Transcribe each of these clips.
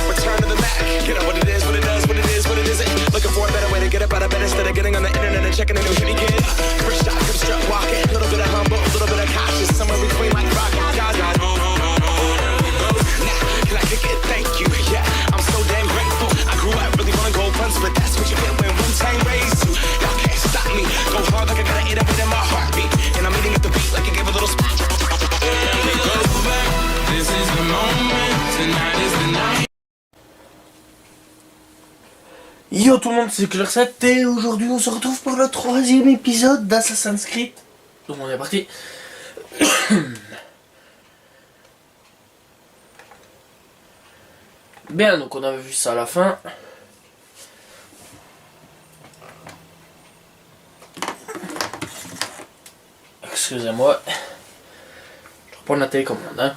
Return to the Mac. Get up what it is, what it does, what it is, what it isn't. Looking for a better way to get up out of bed instead of getting on the internet and checking a new hit again. First shot, come strut walking. A little bit of humble, a little bit of cautious. Somewhere between like rock and God. Now, can I kick it? Thank you. Yeah, I'm so damn grateful. I grew up really wanting gold buns, but that's what you get when Wu-Tang raised you. Y'all can't stop me. Go hard like I gotta eat up in my heartbeat. And I'm eating at the beat like I gave a little spot. This is the moment. Tonight is the night. Yo tout le monde, c'est Claire7 et aujourd'hui on se retrouve pour le 3e épisode d'Assassin's Creed. Donc on est parti. Bien, donc on avait vu ça à la fin. Excusez-moi. Je reprends la télécommande. Hein.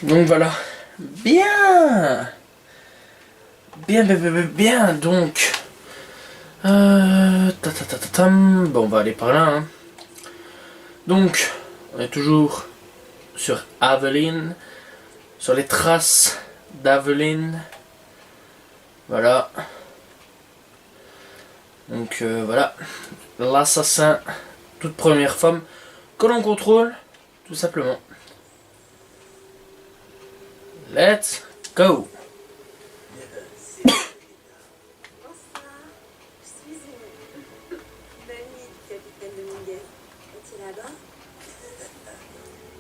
Donc voilà. Bien. Bien, donc... Bon, on va aller par là. Hein. Donc, on est toujours sur Aveline. Sur les traces d'Aveline. Voilà. Donc, voilà. L'assassin, toute première femme, que l'on contrôle, tout simplement. Let's go!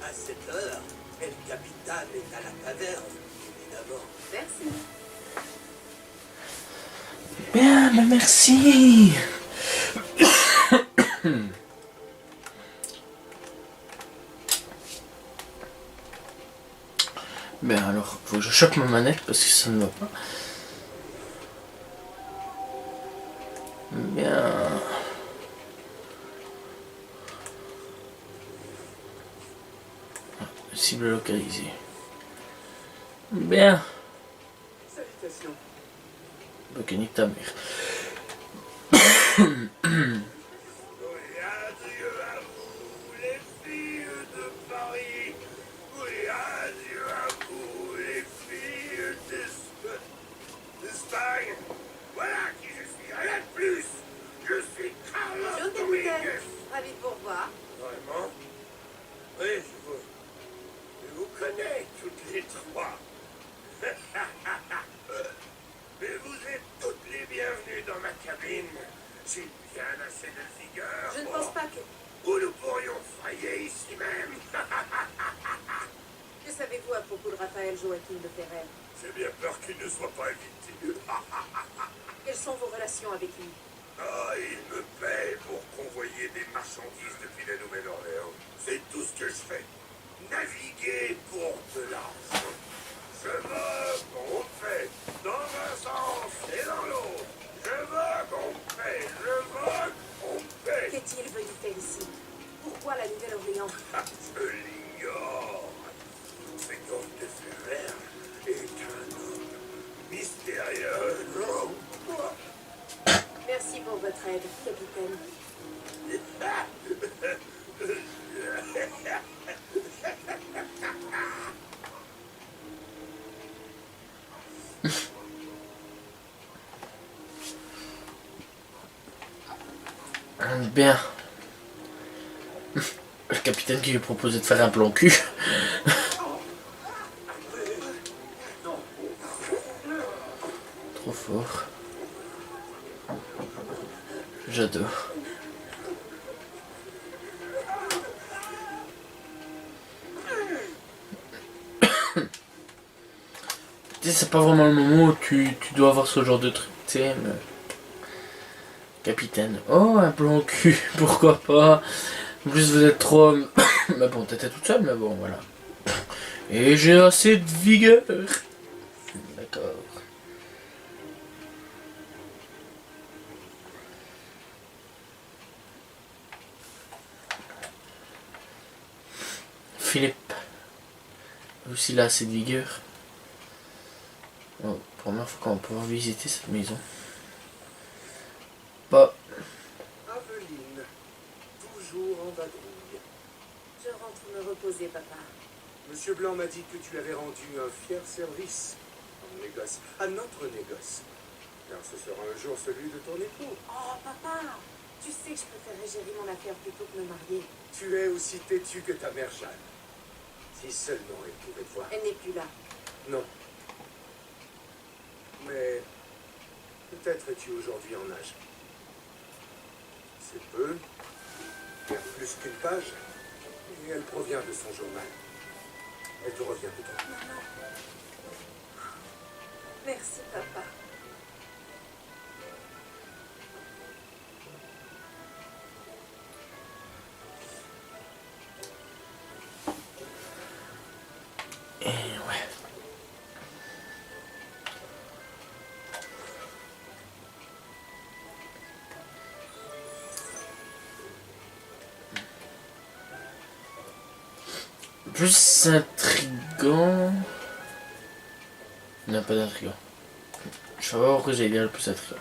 À cette heure, El Capitan est à la taverne, évidemment. Merci. Bien, mais merci. Bien, alors, faut que je choque ma manette parce que ça ne va pas. Bien. Cible localisée. Bien. Salutations. Ok, nique ta mère. Adieu à vous, les filles de Paris. Oui, adieu à vous, les filles d'Espagne. Voilà qui je suis, rien de plus. Je suis Carlos Bonjour, Dominguez. capitaine. Ravi de vous revoir. Vraiment? Oui, je vous connais toutes les trois. Mais vous êtes toutes les bienvenues dans ma cabine. J'ai bien assez de vigueur. Je ne pense pas que... Où nous pourrions frayer ici même. Que savez-vous à propos de Raphaël Joachim de Ferrer? J'ai bien peur qu'il ne soit pas invité. Quelles sont vos relations avec lui? Ah, il me paye pour convoyer des marchandises depuis la Nouvelle-Orléans. C'est tout ce que je fais. Naviguer pour de l'argent. Je veux qu'on paie dans un sens et dans l'autre. Je veux qu'on paie. Je veux qu'on paie. Qu'est-il venu faire ici? Pourquoi la Nouvelle-Orléans? Ah, je l'ignore. Cet homme de Ferrer est un homme mystérieux. Merci pour votre aide, capitaine. Bien. Le capitaine qui lui proposait de faire un plan cul. Trop fort. J'adore. C'est pas vraiment le moment où tu dois avoir ce genre de truc, tu sais, mais... Capitaine. Oh, un plan cul, pourquoi pas. En plus, vous êtes trop... Mais bon, t'étais toute seule, mais bon, voilà. Et j'ai assez de vigueur. D'accord. Philippe. Aussi, il a assez de vigueur. Oh, première fois qu'on va pouvoir visiter cette maison. Bah. Aveline, toujours en vadrouille. Je rentre me reposer, papa. Monsieur Blanc m'a dit que tu avais rendu un fier service en négoce, à notre négoce. Car ce sera un jour celui de ton époux. Oh, papa, tu sais que je préférerais gérer mon affaire plutôt que me marier. Tu es aussi têtu que ta mère Jeanne. Si seulement elle pouvait te voir. Elle n'est plus là. Non. Mais peut-être es-tu aujourd'hui en âge. C'est peu, faire plus qu'une page, et elle provient de son journal. Elle te revient peut-être. Maman. Merci, papa. Et ouais. Plus intriguant. Non, pas d'intriguant. Je vais voir pourquoi j'allais dire le plus intriguant.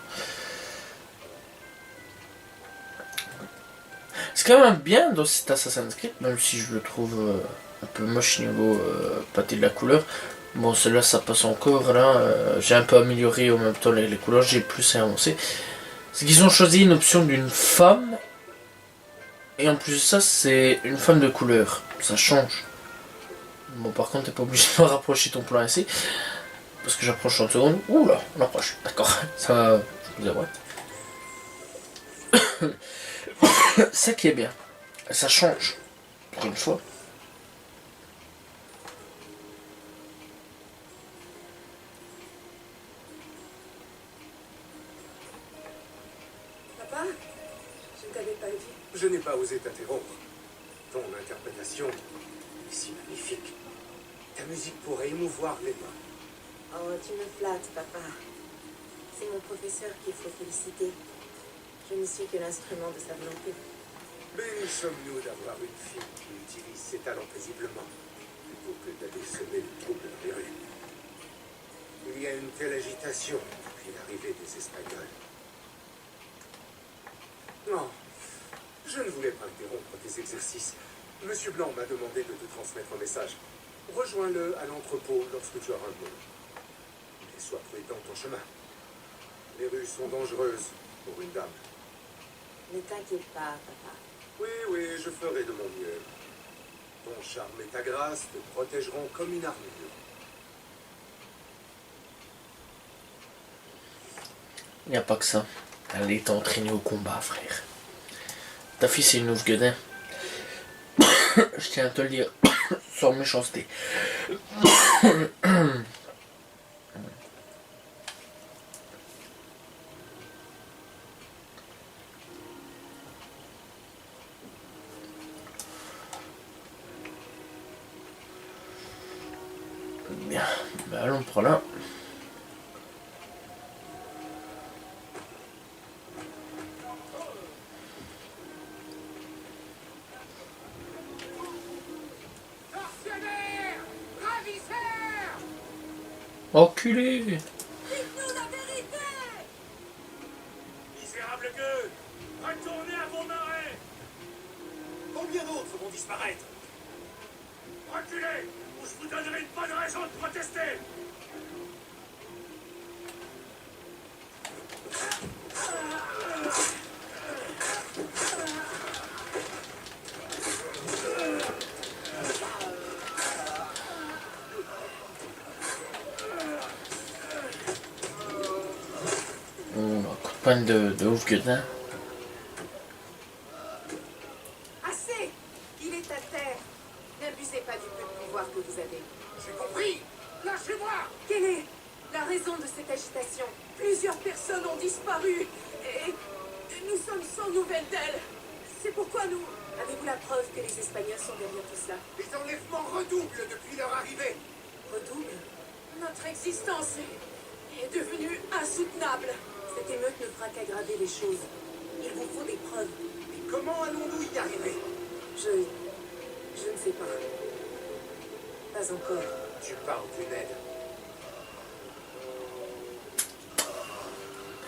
C'est quand même bien dans cet Assassin's Creed, même si je le trouve un peu moche niveau pâté de la couleur. Bon, celui-là ça passe encore. Là, j'ai un peu amélioré en même temps les couleurs, j'ai plus avancé. C'est qu'ils ont choisi une option d'une femme. Et en plus de ça, c'est une femme de couleur. Ça change. Bon, par contre, t'es pas obligé de me rapprocher ton plan ici. Parce que j'approche 30 secondes. Ouh là, on approche. D'accord. Ça va. Je vous avoue. Ça qui est bien. Ça change. Pour une fois. Papa, je ne t'avais pas vu. Je n'ai pas osé t'interrompre. Ton interprétation est si magnifique. Ta musique pourrait émouvoir les mains. Oh, tu me flattes, papa. C'est mon professeur qu'il faut féliciter. Je ne suis que l'instrument de sa volonté. Bénis sommes-nous d'avoir une fille qui utilise ses talents paisiblement, plutôt que d'aller semer le trouble dans les rues. Il y a une telle agitation depuis l'arrivée des Espagnols. Non, je ne voulais pas interrompre tes exercices. Monsieur Blanc m'a demandé de te transmettre un message. Rejoins-le à l'entrepôt lorsque tu auras un moment. Mais sois prudent ton chemin. Les rues sont dangereuses pour une dame. Ne t'inquiète pas, papa. Oui, oui, je ferai de mon mieux. Ton charme et ta grâce te protégeront comme une armure. Il n'y a pas que ça. Elle est entraînée au combat, frère. Ta fille, c'est une ouf gueudin. Je tiens à te le dire. Sans méchanceté. Bien. Ben allons pour là. Enculé! Dites-nous la vérité! Misérable gueux, retournez à vos marais. Combien d'autres vont disparaître? Reculez, ou je vous donnerai une bonne raison de protester. Campagne de ouf gueudin. Assez! Il est à terre. N'abusez pas du peu de pouvoir que vous avez. J'ai compris. Lâchez-moi. Quelle est la raison de cette agitation? Plusieurs personnes ont disparu et nous sommes sans nouvelles d'elles. C'est pourquoi nous... Avez-vous la preuve que les Espagnols sont derrière tout cela? Les enlèvements redoublent depuis leur arrivée. Redouble. Notre existence est devenue insoutenable. Cette émeute ne fera qu'aggraver les choses. Il vous faut des preuves. Mais comment allons-nous y arriver? Je ne sais pas. Pas encore. Tu parles d'une aide.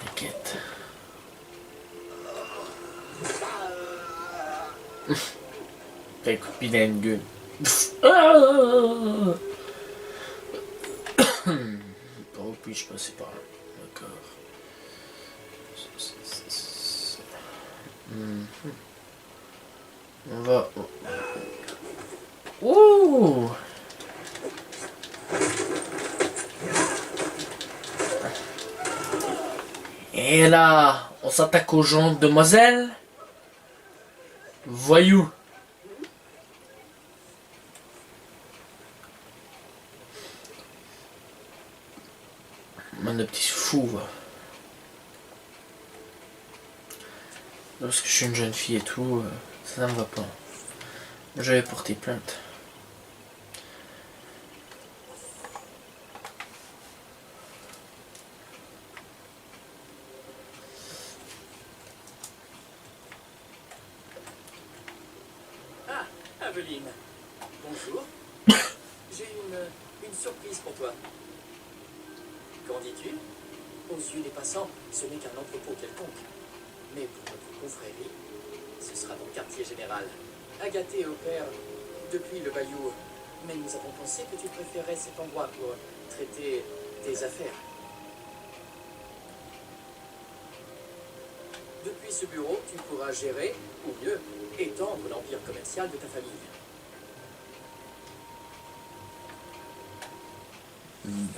T'inquiète. T'as coupé dans une gueule. Oh puis-je passer par là? D'accord. On va... Ouh! Et là, on s'attaque aux gens, demoiselle. Voyou. Man de petit fou. Va. Parce que je suis une jeune fille et tout, ça ne va pas. Je vais porter plainte. Ah, Aveline. Bonjour. J'ai une surprise pour toi. Qu'en dis-tu? Aux yeux des passants, ce n'est qu'un entrepôt quelconque. Mais pour notre confrérie, ce sera ton quartier général. Agathé opère depuis le Bayou, mais nous avons pensé que tu préférais cet endroit pour traiter tes affaires. Depuis ce bureau, tu pourras gérer, ou mieux, étendre l'empire commercial de ta famille.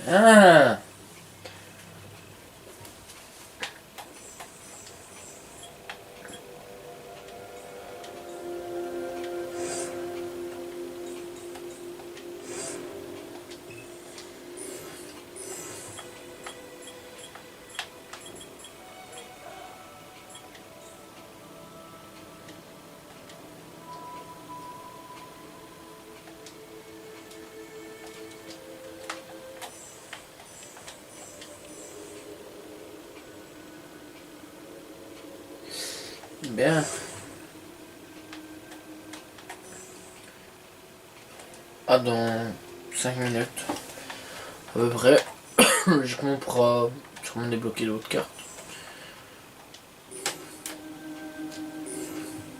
Ah! Bien. Ah, dans 5 minutes. À peu près. Logiquement, on pourra sûrement débloquer l'autre carte.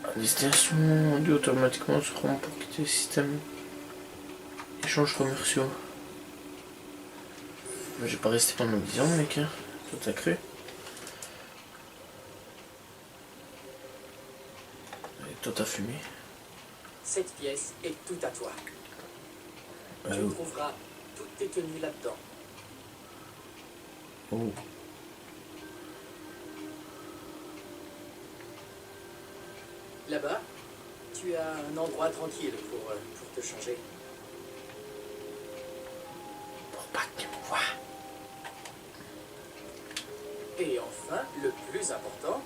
À destination due automatiquement seront pour quitter le système. Échanges commerciaux. J'ai pas resté pendant 10 ans, mec. Hein. Toi, t'as cru? Toi, t'as fumé. Cette pièce est tout à toi. Tu trouveras toutes tes tenues là-dedans. Oh. Là-bas, tu as un endroit tranquille pour te changer. Pour pas que tu me vois. Et enfin, le plus important,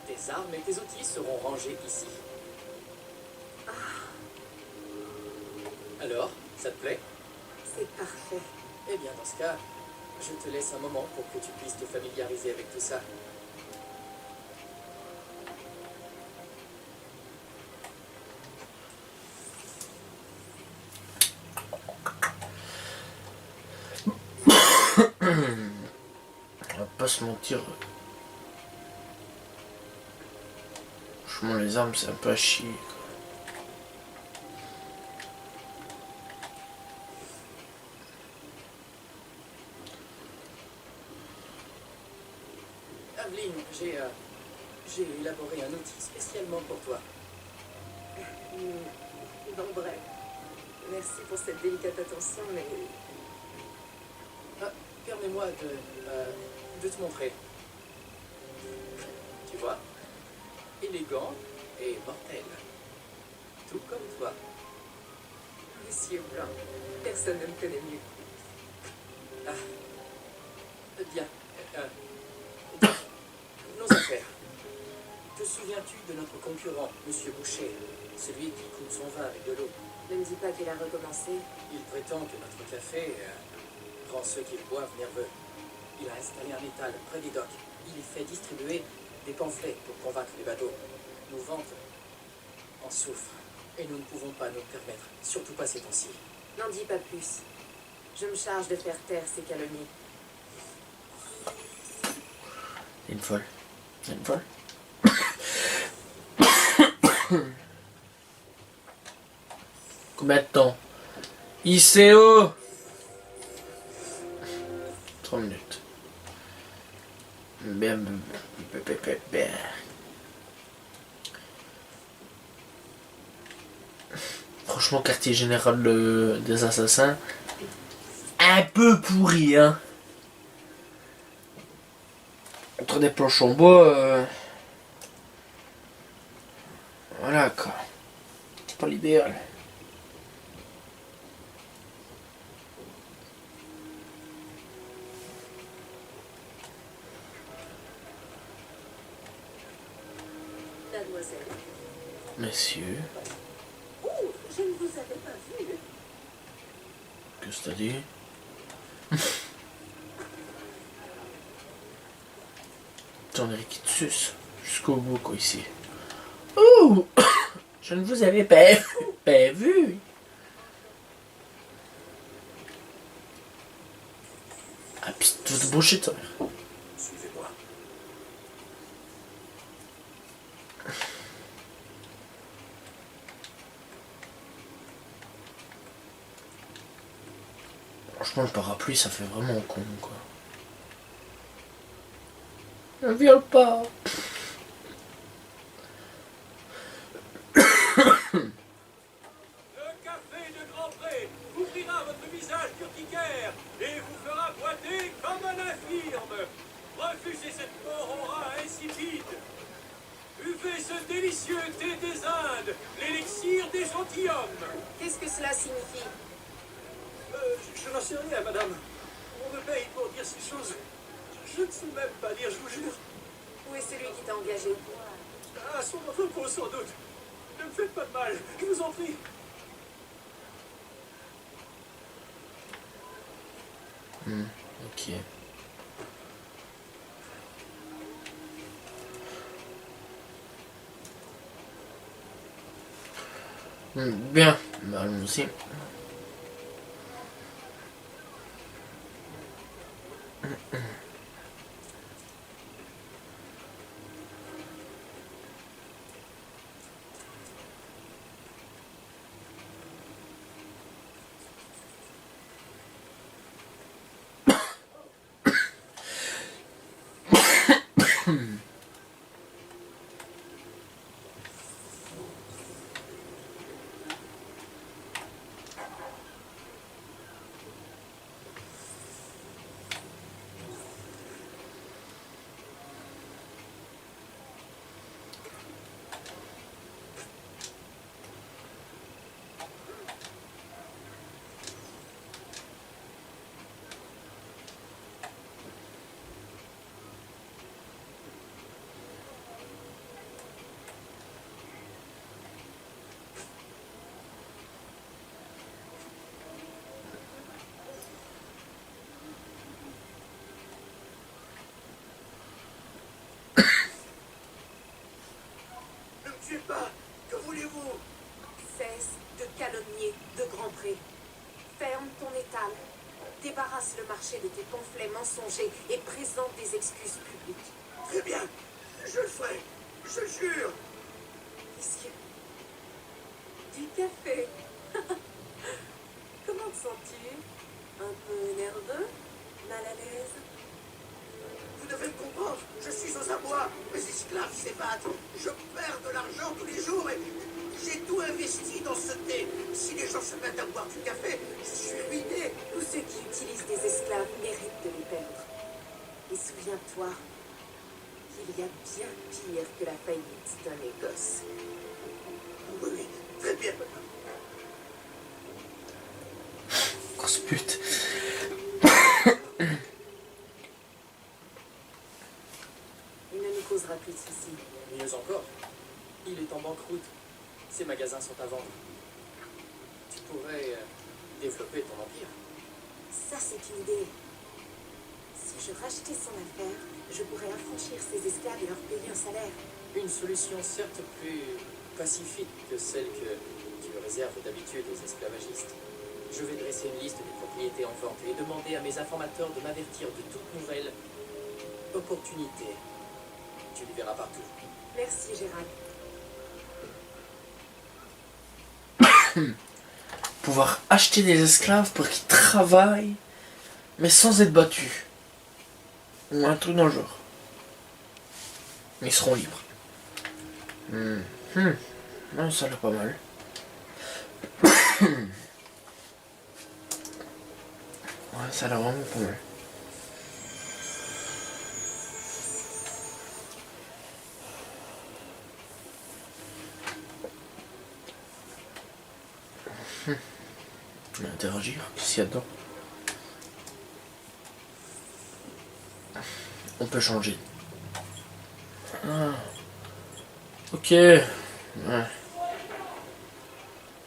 tes armes et tes outils seront rangés ici. Alors, ça te plaît? C'est parfait. Eh bien, dans ce cas, je te laisse un moment pour que tu puisses te familiariser avec tout ça. On va pas se mentir. Franchement, les armes, c'est un peu à chier. Aveline, j'ai élaboré un outil spécialement pour toi. Bon, bref. Merci pour cette délicate attention, mais... Ah, permets-moi de te montrer. Tu vois? Élégant et mortel. Tout comme toi. Monsieur Blanc, personne ne me connaît mieux. Ah. Bien. Donc, nos affaires. Te souviens-tu de notre concurrent, Monsieur Boucher, celui qui coupe son vin avec de l'eau? Ne me dis pas qu'il a recommencé. Il prétend que notre café rend ceux qui le boivent nerveux. Il a installé un étal près des docks. Il y fait distribuer des pamphlets pour convaincre les bateaux. Nos ventes en souffrent et nous ne pouvons pas nous le permettre, surtout pas ces temps-ci. N'en dis pas plus. Je me charge de faire taire ces calomnies. C'est une folle. C'est une folle. Combien de temps? ICO 3 minutes. Bien, bien. Franchement, quartier général des assassins, un peu pourri, hein. Entre des planches en bois, voilà quoi. C'est pas l'idéal. Mademoiselle. Messieurs, Oh, je ne vous avais pas vu. qu'est-ce que t'as dit? T'en es qui te suce jusqu'au bout quoi ici. Ouh. Je ne vous avais pas vu. Ah pis tu vas te boucher toi. Suivez-moi. Franchement le parapluie ça fait vraiment con quoi. Ne viens pas. Le café de Grand Pré ouvrira votre visage urticaire et vous fera boiter comme un infirme. Refusez cette mort au rat insipide. Buvez ce délicieux thé des Indes, l'élixir des gentilshommes. Qu'est-ce que cela signifie? Je n'en sais rien, madame. On me paye pour dire ces choses. Je ne sais même pas lire, je vous jure. Où est celui qui t'a engagé? À son repos, sans doute. Ne me faites pas de mal, je vous en prie. Ok. Bien, bah, allons-y. Ne me tuez pas. Que voulez-vous? Cesse de calomnier de Grand Pré. Ferme ton étal. Débarrasse le marché de tes pamphlets mensongers et présente des excuses publiques. Très bien. Je le ferai. Je jure. Messieurs, du café. Comment te sens-tu? Un peu nerveux? Mal à l'aise? Vous devez me comprendre. Je suis aux abois. Mes esclaves s'évadent. Je perds de l'argent tous les jours et j'ai tout investi dans ce thé. Si les gens se mettent à boire du café, je suis ruiné. Tous ceux qui utilisent des esclaves méritent de les perdre. Et souviens-toi qu'il y a bien pire que la faillite d'un négoce. Oui, oui. Très bien. Grosse pute. Il ne nous causera plus de soucis. Mieux encore, il est en banqueroute. Ses magasins sont à vendre. Tu pourrais développer ton empire. Ça, c'est une idée. Si je rachetais son affaire, je pourrais affranchir ses esclaves et leur payer un salaire. Une solution certes plus pacifique que celle que tu réserves d'habitude aux esclavagistes. Je vais dresser une liste des propriétés en vente et demander à mes informateurs de m'avertir de toute nouvelle opportunité. Tu les verras partout. Merci, Gérald. Pouvoir acheter des esclaves pour qu'ils travaillent, mais sans être battus. Ou un truc dans le genre. Ils seront libres. Ouais, ça a l'air pas mal. Ouais, ça a l'air vraiment pas mal. Interagir, qu'est-ce qu'il y a dedans? On peut changer. Ah. Ok. Ouais.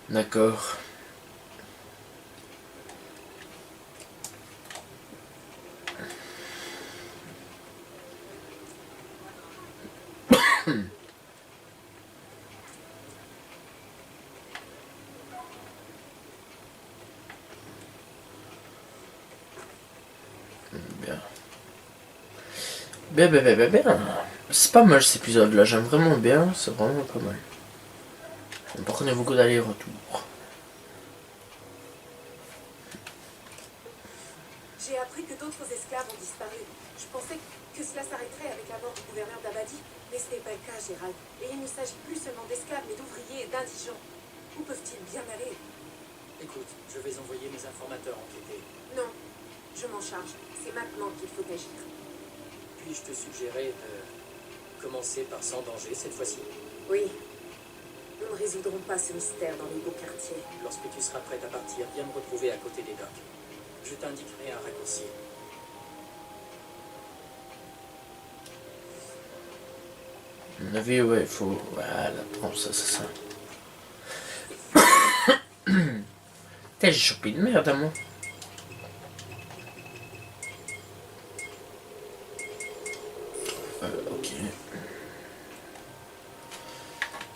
D'accord. Bien. C'est pas mal cet épisode là, j'aime vraiment bien, c'est vraiment pas mal. Par contre il y a beaucoup d'allers-retours. J'ai appris que d'autres esclaves ont disparu. Je pensais que cela s'arrêterait avec la mort du gouverneur d'Abadi, mais ce n'est pas le cas, Gérald. Et il ne s'agit plus seulement d'esclaves, mais d'ouvriers et d'indigents. Où peuvent-ils bien aller? Écoute, je vais envoyer mes informateurs enquêter. Non, je m'en charge. C'est maintenant qu'il faut agir. Puis-je te suggérer de commencer par Sans Danger cette fois-ci? Oui. Nous ne résoudrons pas ce mystère dans les beaux quartiers. Lorsque tu seras prête à partir, viens me retrouver à côté des docks. Je t'indiquerai un raccourci. À mon avis, ouais, il faut... Voilà, prends ça, c'est ça. Putain, j'ai chopé une merde à moi. Ok.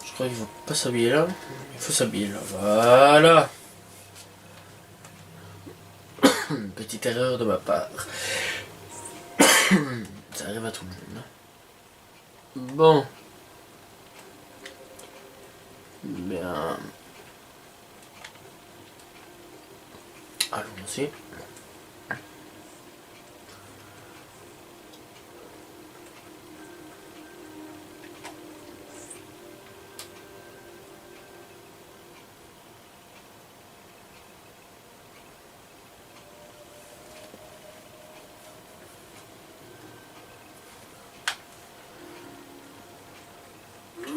Je crois qu'il faut pas s'habiller là. Il faut s'habiller là. Voilà. Petite erreur de ma part. Ça arrive à tout le monde. Bon. Bien. Allons-y.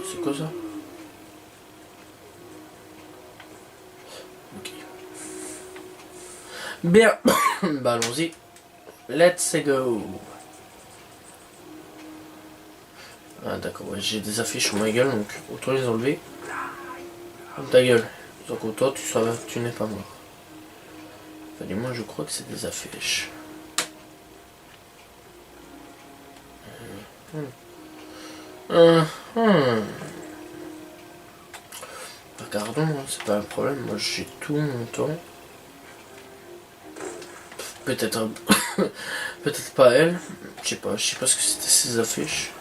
C'est quoi ça? Ok. Bien. Bah allons-y. Let's go. Ah d'accord, ouais, j'ai des affiches sur ma gueule, donc autant les enlever. Ta gueule. Donc toi tu n'es pas mort. Enfin, du moins je crois que c'est des affiches. Regardons, hein, c'est pas un problème, moi j'ai tout mon temps. Peut-être peut-être pas elle, je sais pas ce que c'était ces affiches.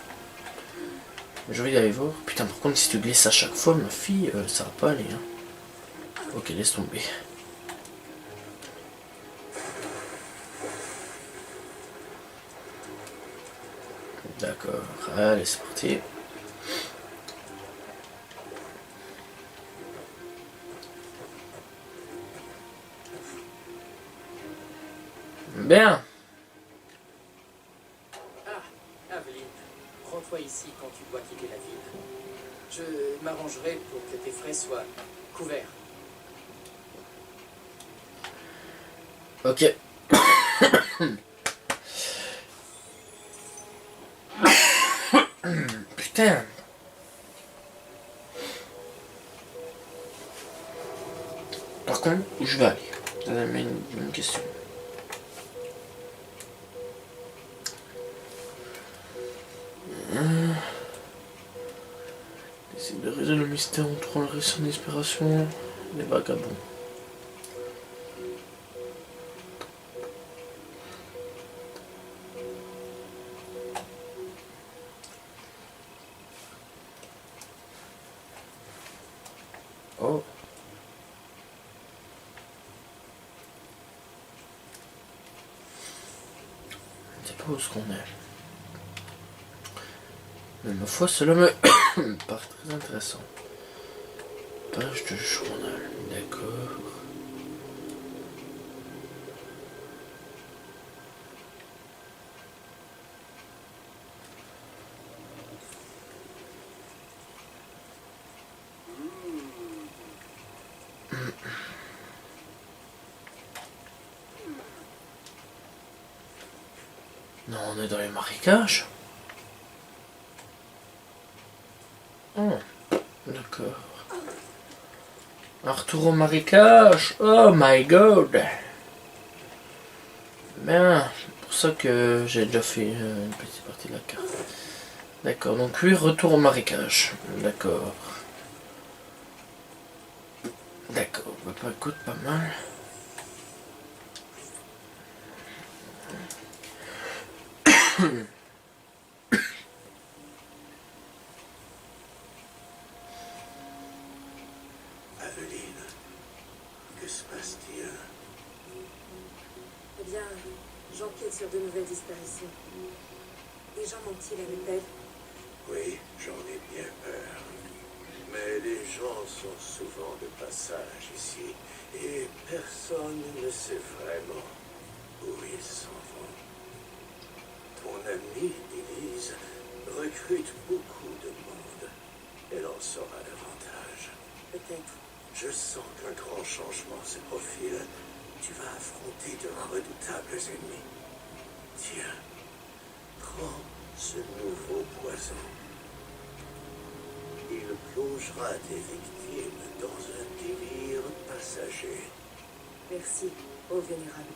J'ai envie d'aller voir. Putain, par contre si tu glisses à chaque fois ma fille, ça va pas aller hein. Ok, laisse tomber. D'accord, allez c'est parti. Bien. Ah, Aveline, rends-toi ici quand tu dois quitter la ville. Je m'arrangerai pour que tes frais soient couverts. Ok. Putain. Par contre, où je vais aller? Ça m'amène une question. Essayer de résoudre le mystère en trouvant le récit d'inspiration. Les vagabonds. Oh. Je ne sais pas où est-ce qu'on est. Mais ma foi, cela me paraît très intéressant. Page de journal, d'accord. Non, on est dans les marécages. Oh, d'accord. Un retour au marécage. Oh my god. Bien, c'est pour ça que j'ai déjà fait une petite partie de la carte. D'accord, donc lui, retour au marécage. D'accord. D'accord, bah, écoute, pas mal. Aveline, que se passe-t-il? Eh bien, j'enquête sur de nouvelles disparitions. Les gens mentent-ils avec elle? Oui, j'en ai bien peur. Mais les gens sont souvent de passage ici, et personne ne sait vraiment où ils s'en vont. Ton amie, Élise, recrute beaucoup de monde. Elle en saura davantage. Peut-être. Je sens qu'un grand changement se profile. Tu vas affronter de redoutables ennemis. Tiens, prends ce nouveau poison. Il plongera tes victimes dans un délire passager. Merci, ô vénérable.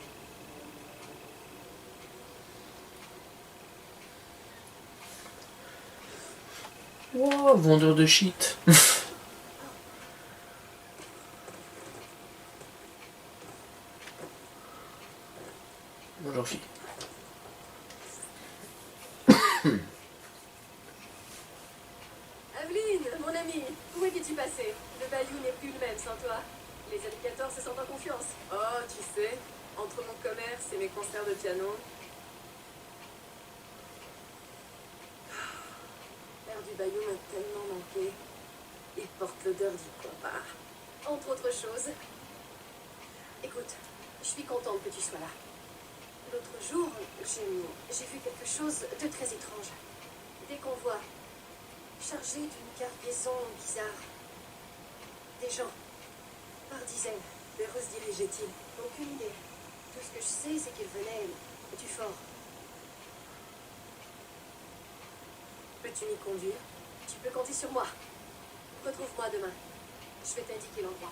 Wow, vendeur de shit. Bonjour fille. Aveline, mon amie, où étais-tu passé? Le bayou n'est plus le même sans toi. Les alligators se sentent en confiance. Oh, tu sais, entre mon commerce et mes concerts de piano. L'air du bayou m'a tellement manqué. Il porte l'odeur du compas. Entre autres choses. Écoute, je suis contente que tu sois là. L'autre jour, j'ai vu quelque chose de très étrange. Des convois chargés d'une cargaison bizarre. Des gens, par dizaines. Vers où se dirigeaient-ils? Aucune idée. Tout ce que je sais, c'est qu'ils venaient du fort. Peux-tu m'y conduire? Tu peux compter sur moi. Retrouve-moi demain. Je vais t'indiquer l'endroit.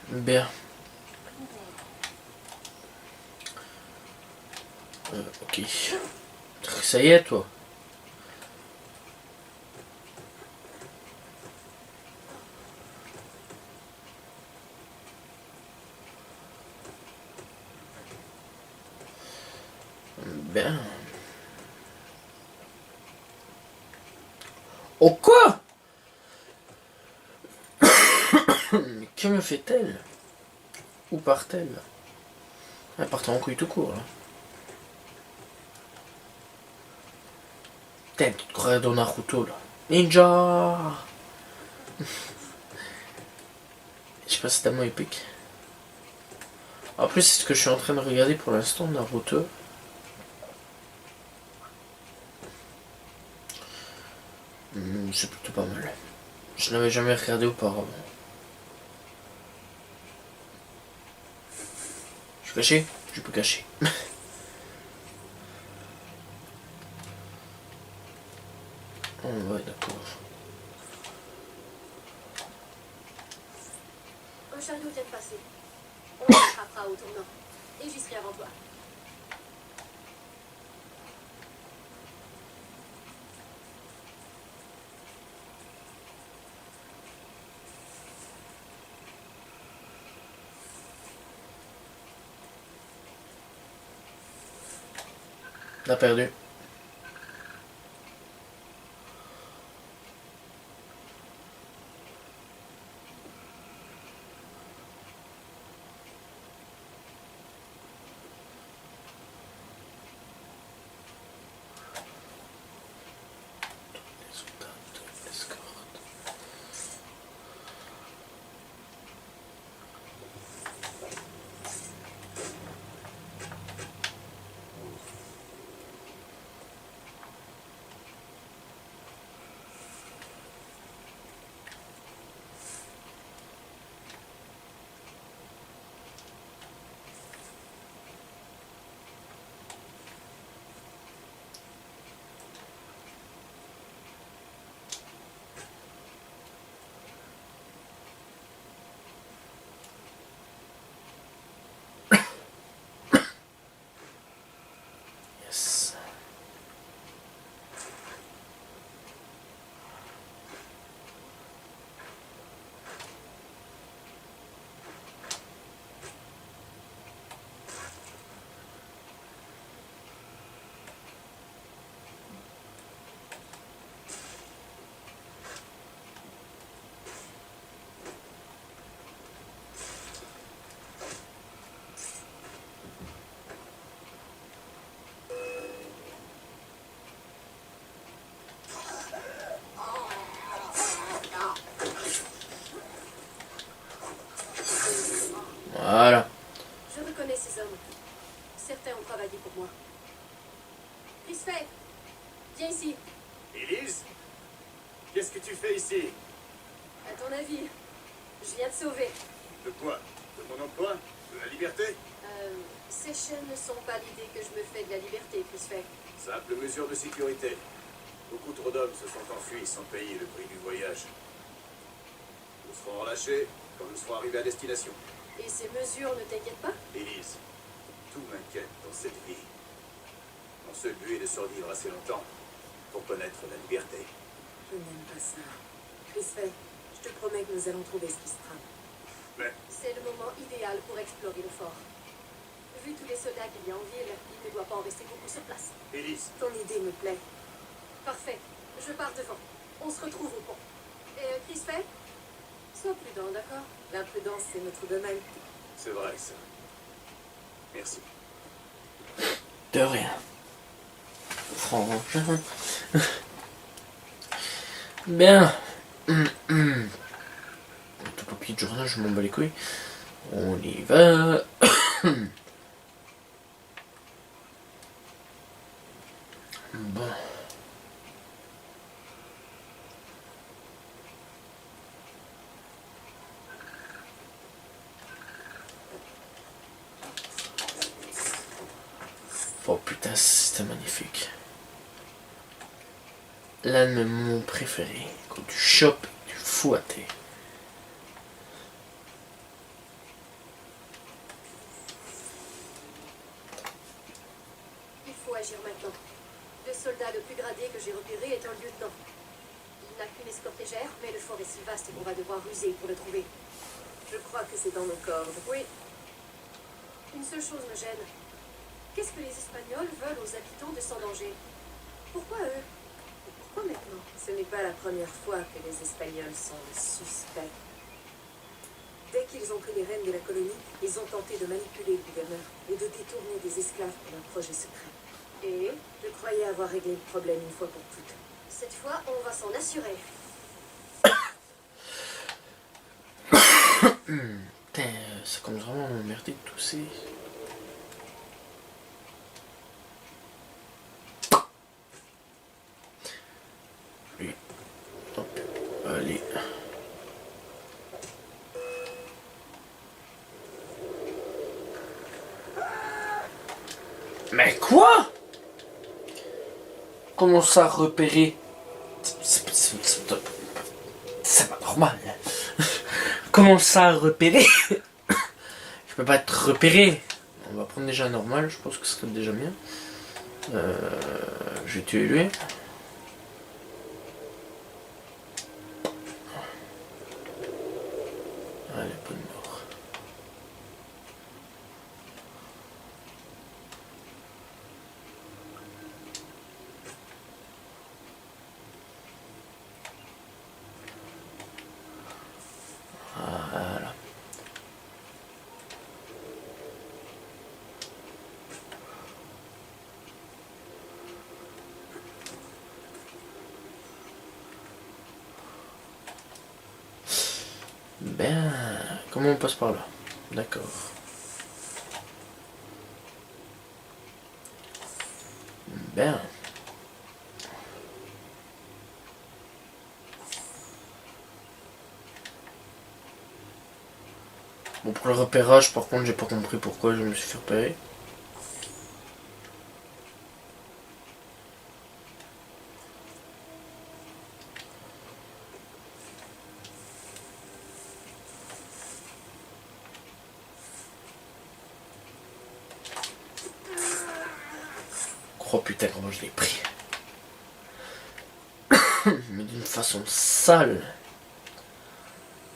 Bien. Ok. Ça y est, toi. Bien. Oh quoi? Mais que me fait-elle? Où part-elle? Elle part en couille tout court, là. Putain, tu te croirais dans Naruto, là. Ninja! Je sais pas, c'est tellement épique. En plus, c'est ce que je suis en train de regarder pour l'instant, Naruto. C'est plutôt pas mal. Je n'avais jamais regardé auparavant. Je suis caché? Je peux cacher. Oh ouais, d'accord. Un chariot vient de passer. On l'attrapera au tournant. Et j'y serai avant toi. On a perdu. Voilà. Je reconnais ces hommes. Certains ont travaillé pour moi. Chris Fay, viens ici. Élise, qu'est-ce que tu fais ici? À ton avis, je viens te sauver. De quoi? De mon emploi? De la liberté? Ces chaînes ne sont pas l'idée que je me fais de la liberté, Chris Fay. Simple mesure de sécurité. Beaucoup trop d'hommes se sont enfuis sans payer le prix du voyage. Nous serons relâchés quand nous serons arrivés à destination. Et ces mesures ne t'inquiètent pas? Élise, tout m'inquiète dans cette vie. Mon seul but est de survivre assez longtemps pour connaître la liberté. Je n'aime pas ça. Chris Fay, je te promets que nous allons trouver ce qui se trame. Mais C'est le moment idéal pour explorer le fort. Vu tous les soldats qu'il y a en ville, il ne doit pas en rester beaucoup sur place. Élise, Ton idée me plaît. Parfait. Je pars devant. On se retrouve au pont. Et Chris Fay, sois prudent, d'accord? L'imprudence, c'est notre domaine. c'est vrai ça. Merci. De rien. Franchement. Bien. Tout papier de journal, je m'en bats les couilles. On y va. Bon. Oh putain, c'était magnifique. L'un de mes moments préférés. Quand tu chopes, tu fous à thé. Il faut agir maintenant. Le soldat le plus gradé que j'ai repéré est un lieutenant. Il n'a qu'une escorte légère, mais le fort est si vaste qu'on va devoir ruser pour le trouver. Je crois que c'est dans nos cordes. Oui. Une seule chose me gêne. Qu'est-ce que les Espagnols veulent aux habitants de Sans Danger? Pourquoi eux? Et pourquoi maintenant? Ce n'est pas la première fois que les Espagnols sont suspects. Dès qu'ils ont pris les rênes de la colonie, ils ont tenté de manipuler le gouverneur et de détourner des esclaves pour leur projet secret. Et je croyais avoir réglé le problème une fois pour toutes. Cette fois, on va s'en assurer. Putain, ça commence vraiment à m'emmerder de tousser. Lui. Hop. Allez. Mais quoi? Comment ça repérer? C'est pas normal. Comment ça repérer? Je peux pas être repéré. On va prendre déjà normal, je pense que ce serait déjà bien. Je vais tuer lui. Allez, bonne mort. Voilà. Ben, comment on passe par là? D'accord. Ben. Bon, pour le repérage, par contre, j'ai pas compris pourquoi je me suis fait repérer. Oh putain, comment je l'ai pris. Mais d'une façon sale.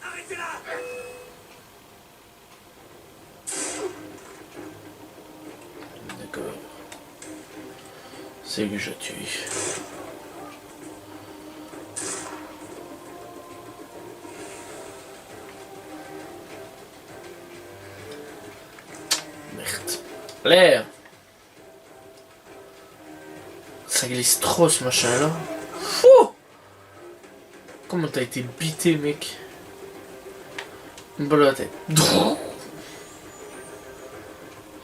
Arrêtez-la! D'accord. C'est lui que j'ai tué. Merde. L'air. Ça glisse trop ce machin là. Fou. Comment t'as été bité mec? Une balle à la tête.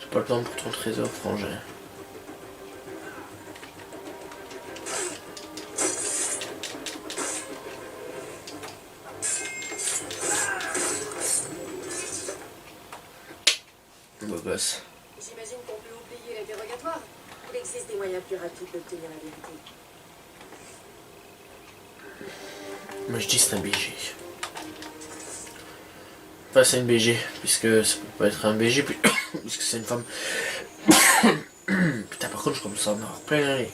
J'ai pas le temps pour ton trésor, frangin. Beau gosse. J'imagine qu'on peut oublier l'interrogatoire. Il existe des moyens plus rapides d'obtenir la vérité. Moi je dis c'est un BG. Enfin c'est une BG, puisque ça peut pas être un BG, puisque c'est une femme. Putain par contre je commence à en avoir plein les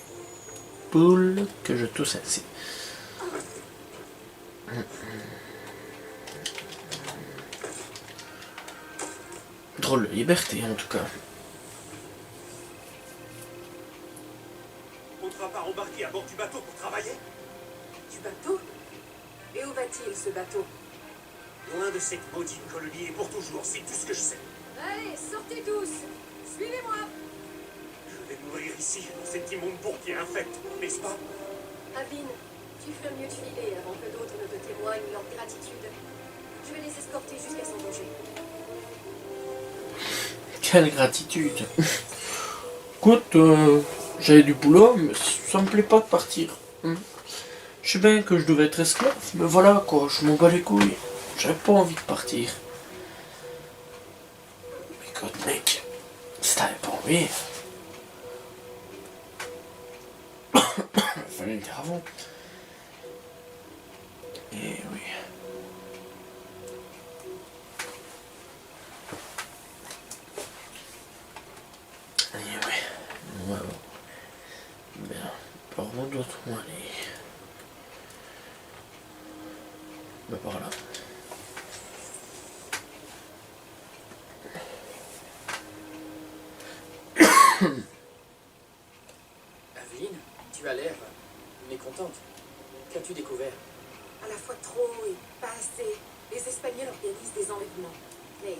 poules que je tousse ainsi. Drôle de liberté en tout cas. On ne va pas rembarquer à bord du bateau pour travailler? Du bateau? Et où va-t-il, ce bateau? Loin de cette maudite colonie et pour toujours, c'est tout ce que je sais. Allez, sortez tous. Suivez-moi. Je vais mourir ici, dans cet immonde bourbier infect, n'est-ce pas? Avine, tu ferais mieux de filer avant que d'autres ne te témoignent leur gratitude. Je vais les escorter jusqu'à son danger. Quelle gratitude. Écoute, j'avais du boulot, mais ça me plaît pas de partir. Je sais bien que je devais être esclave, mais voilà quoi, je m'en bats les couilles. J'avais pas envie de partir. Écoute mec, si t'avais pas envie... Il fallait le dire avant. Et oui. Et oui. Voilà. Bien. Par où doit-on aller? Ben par là. Aveline, tu as l'air mécontente. Qu'as-tu découvert? À la fois trop et pas assez. Les Espagnols organisent des enlèvements. Mais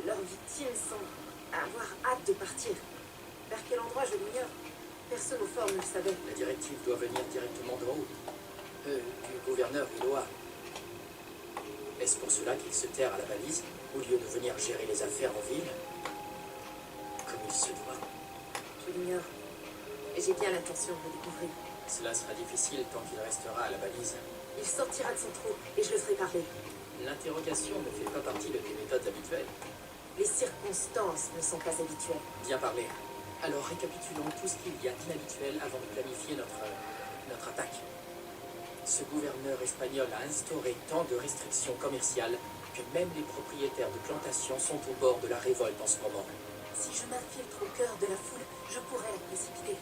leurs victimes semblent avoir hâte de partir. Vers quel endroit, je l'ignore. Personne au fort ne le savait. La directive doit venir directement d'en haut. Du gouverneur Iloa. Est-ce pour cela qu'il se terre à la balise, au lieu de venir gérer les affaires en ville? Comme il se doit. Je l'ignore. Et j'ai bien l'intention de le découvrir. Cela sera difficile tant qu'il restera à la balise. Il sortira de son trou et je le ferai parler. L'interrogation ne fait pas partie de tes méthodes habituelles. Les circonstances ne sont pas habituelles. Bien parlé. Alors récapitulons tout ce qu'il y a d'inhabituel avant de planifier notre attaque. Ce gouverneur espagnol a instauré tant de restrictions commerciales que même les propriétaires de plantations sont au bord de la révolte en ce moment. Si je m'infiltre au cœur de la foule, je pourrais la précipiter.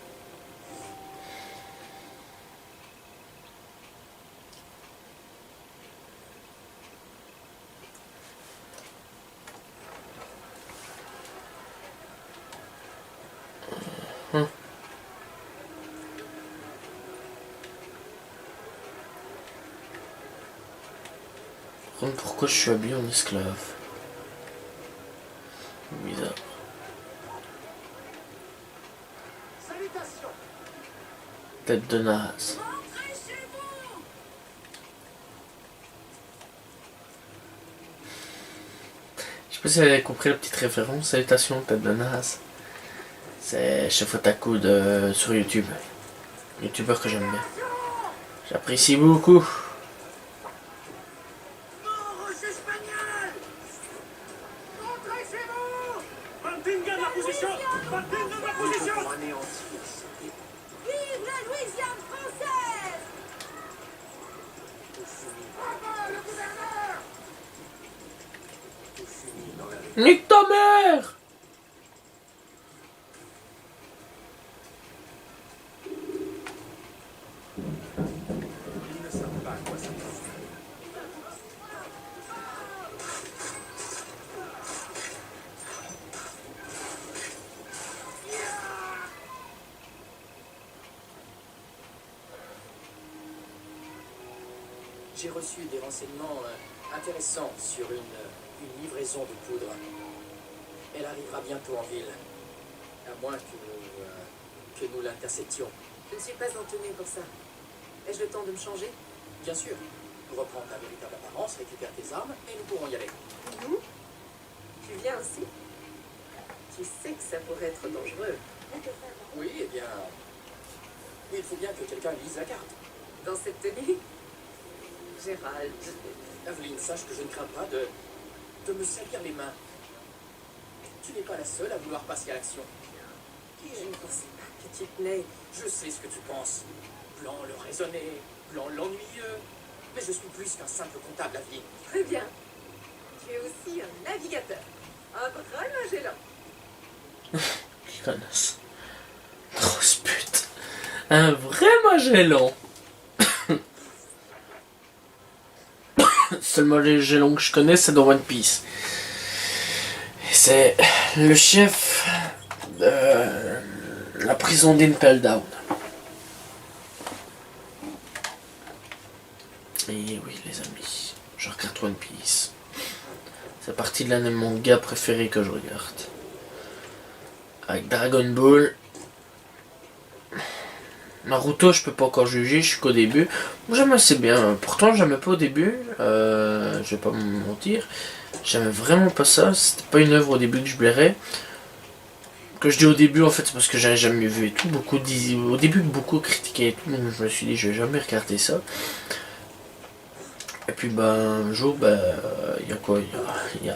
Pourquoi je suis habillé en esclave? Bizarre. Salutations! Tête de naze. Rentrez chez vous! Je sais pas si vous avez compris la petite référence. Salutations, tête de naze. C'est Chef Otaku sur YouTube. Youtubeur que j'aime bien. J'apprécie beaucoup. Mort aux Espagnols! Rentrez chez vous! Mantengan la position! Mantengan la position! Pour anéantir cette épée. Vive la Louisiane française! Tout finit dans le gouverneur! Tout finit dans la Nique ta mère! Ils ne savent pas à quoi ça pense. J'ai reçu des renseignements intéressants sur une livraison de poudre. Elle arrivera bientôt en ville, à moins que nous l'interceptions. Je ne suis pas en tenue pour ça. Ai-je le temps de me changer? Bien sûr, reprends ta véritable apparence, récupère tes armes et nous pourrons y aller. Nous? Tu viens aussi? Tu sais que ça pourrait être dangereux. Oui, eh bien... Il faut bien que quelqu'un lise la carte. Dans cette tenue, Gérald, Aveline, sache que je ne crains pas de me salir les mains. Tu n'es pas la seule à vouloir passer à l'action. je ne pensais pas que tu tenais. Je sais ce que tu penses. Plan le raisonné, plan l'ennuyeux. Mais je suis plus qu'un simple comptable, Aveline. Très bien. Tu es aussi un navigateur. Un vrai Magellan. Connasse. Grosse pute. Un vrai Magellan. Seul Magellan que je connais, c'est dans One Piece. Et c'est le chef de la prison d'Impel Down. Et oui, les amis, je regarde One Piece. C'est partie de l'un de mes mangas préférés que je regarde. Avec Dragon Ball. Naruto, je peux pas encore juger, je suis qu'au début. Moi, j'aime assez bien. Pourtant, j'aimais pas au début. Je vais pas me mentir. J'aimais vraiment pas ça. C'était pas une œuvre au début que je blairais. Que je dis au début, en fait, c'est parce que j'avais jamais vu et tout. Au début, beaucoup critiquaient et tout. Donc, je me suis dit, je vais jamais regarder ça. Et puis, un jour, il y a quoi? Il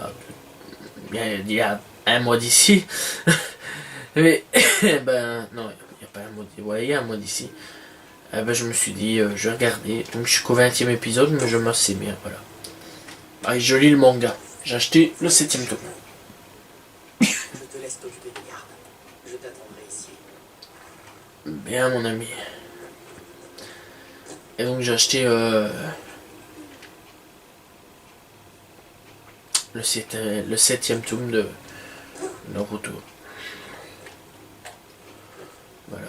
y a un mois d'ici. Mais, non, il n'y a pas un mois d'ici. Ouais, il y a un mois d'ici. Je me suis dit, je vais regarder. Donc, je suis qu'au 20e épisode, mais je m'assais bien, voilà. Ah, je lis le manga. J'ai acheté le 7e tome. Je te laisse t'occuper des gardes. Je t'attendrai ici. Bien, mon ami. Et donc, j'ai acheté le 7e tome de Naruto. Voilà.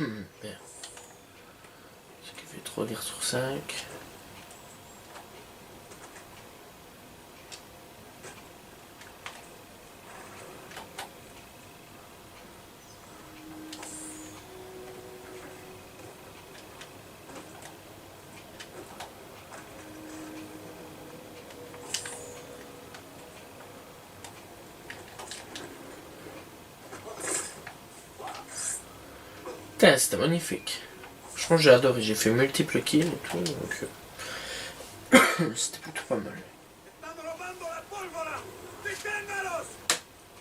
Bien. Ce qui fait 3 lire sur 5. Putain, c'était magnifique. Franchement, j'ai adoré. J'ai fait multiples kills et tout, donc c'était plutôt pas mal. ¡Están robando la pólvora! ¡Deténgalos!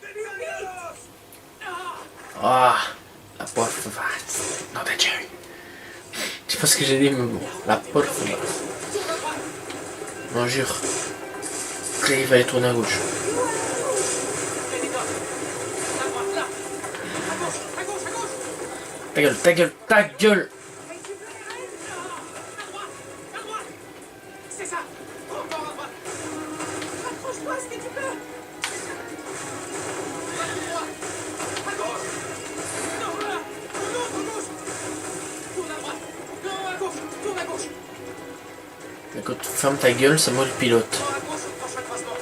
¡Deténgalos! Ah, la porte non, t'as déjà eu. Je sais pas ce que j'ai dit, mais bon, la porte non, jure. Après, il va aller tourner à gauche. Ta gueule, ta gueule, ta gueule! C'est ça. Encore à droite. Rapproche-toi ce que tu peux. À gauche. Non, là. Non, à gauche. Tourne à droite. Non, à gauche. Tourne à gauche. Écoute, ferme ta gueule, c'est moi le pilote. Non, à gauche au prochain croisement.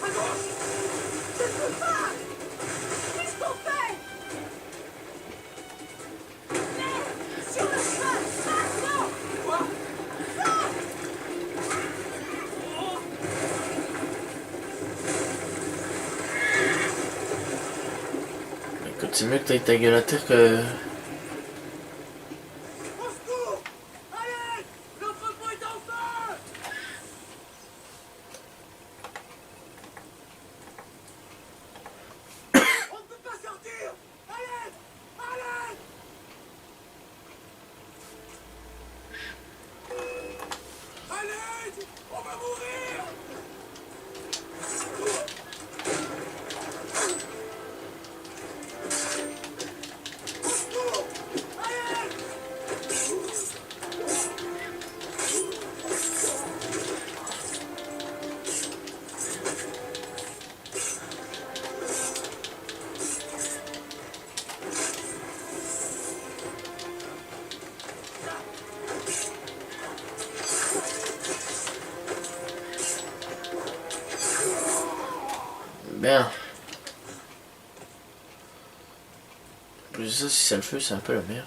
À gauche. Je ne peux pas. Qu'est-ce qu'on fait? Sur le chemin, maintenant. Quoi? Écoute, c'est mieux que t'ailles ta gueule à terre que... Au secours! Allez! L'entrepôt est en feu! On ne peut pas sortir! Allez! Allez! Allez! On va mourir! Au secours! Allez! Bien. En plus de ça, si ça le fait, c'est un peu la merde.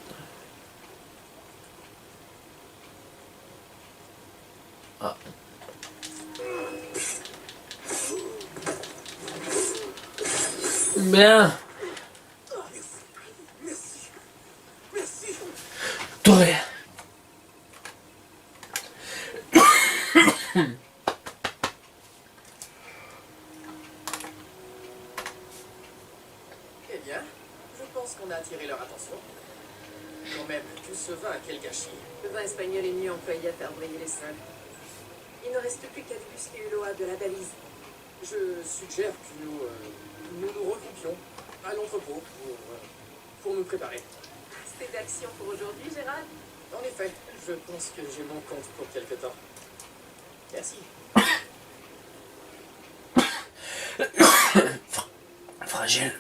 Ah. Bien. Toré. Eh bien, je pense qu'on a attiré leur attention. Quand même, tout ce vin, quel gâchis. Le vin espagnol est mieux employé à faire briller les sols. Il ne reste plus qu'à débusquer Uloa de la balise. Je suggère que nous nous regroupions à l'entrepôt pour nous préparer. C'est d'action pour aujourd'hui, Gérald. En effet, je pense que j'ai mon compte pour quelque temps. Merci. Fragile.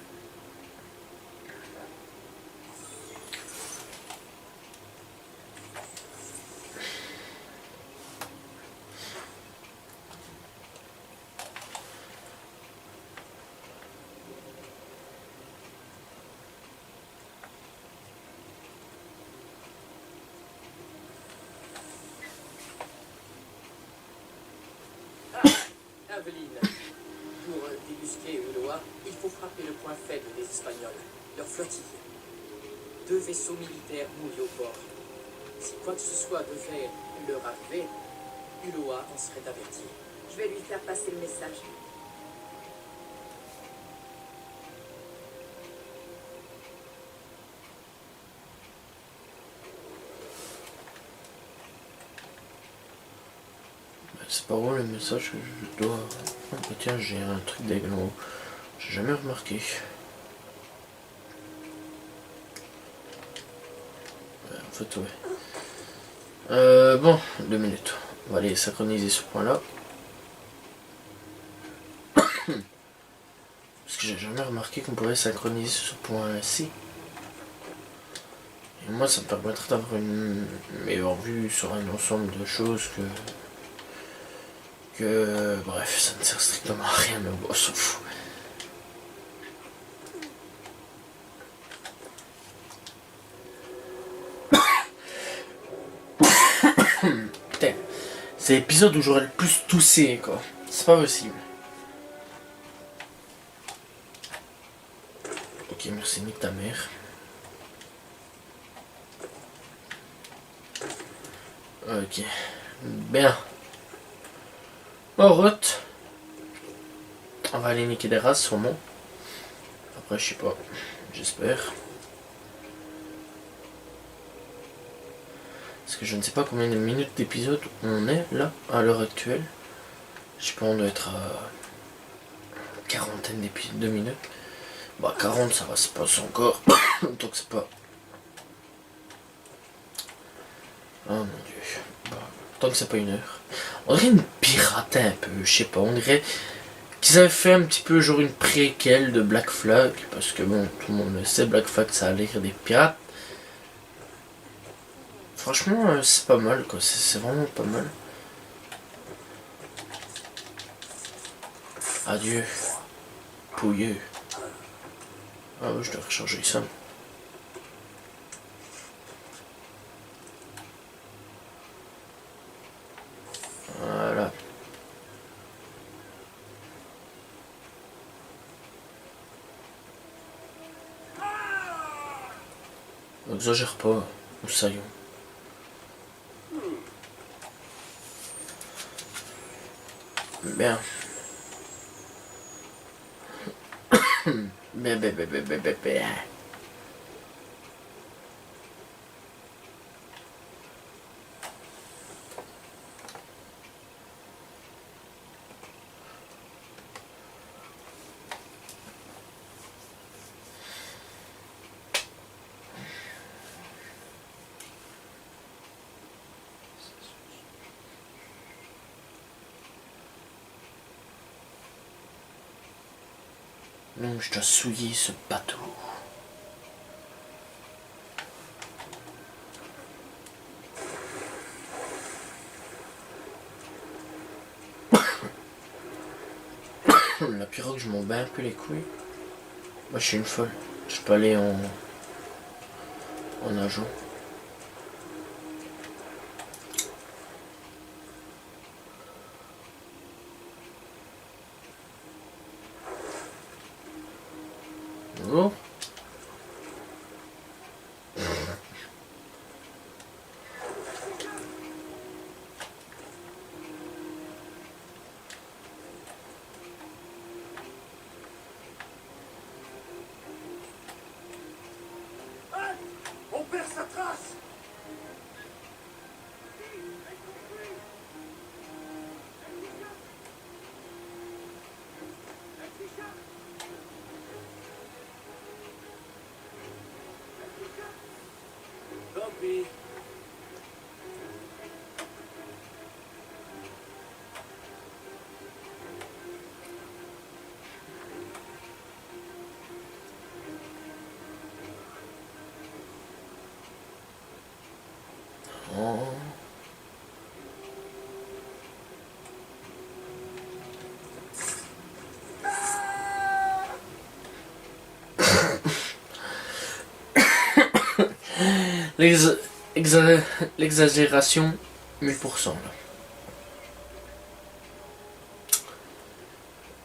Aveline, pour débusquer Uloa, il faut frapper le point faible des Espagnols, leur flottille. 2 vaisseaux militaires mouillés au port. Si quoi que ce soit devait leur arriver, Uloa en serait averti. Je vais lui faire passer le message. C'est pas où le message que je dois... Oh, bah tiens, j'ai un truc d'aigle en haut. J'ai jamais remarqué. En fait, ouais. Bon, 2 minutes. On va aller synchroniser ce point-là. Parce que j'ai jamais remarqué qu'on pourrait synchroniser ce point-ci. Et moi, ça me permettrait d'avoir une meilleure vue sur un ensemble de choses bref, ça ne sert strictement à rien, mais bon, on s'en fout. Putain, c'est l'épisode où j'aurais le plus toussé, quoi. C'est pas possible. Ok, merci, nique ta mère. Ok. Bien. En route. On va aller niquer des races, sûrement. Après, je sais pas. J'espère. Parce que je ne sais pas combien de minutes d'épisode on est là, à l'heure actuelle. Je sais pas, on doit être à quarantaine de minutes. Bah 40 ça va se passer encore. Donc c'est pas... Oh mon dieu. Bah, tant que c'est pas 1 heure. On dirait une pirate un peu, je sais pas, on dirait qu'ils avaient fait un petit peu genre une préquelle de Black Flag. Parce que bon, tout le monde le sait, Black Flag ça a l'air des pirates. Franchement c'est pas mal quoi, c'est vraiment pas mal. Adieu. Pouilleux. Ah ouais, je dois recharger ça. Voilà. Exagère pas, nous saillons. Bien. Bien. Non, je dois souiller ce bateau. La pirogue, je m'en bats un peu les couilles. Moi, je suis une folle. Je peux aller en nageant. Bonjour. On perd sa trace. Tant pis. Oh. L'exagération 1000% là.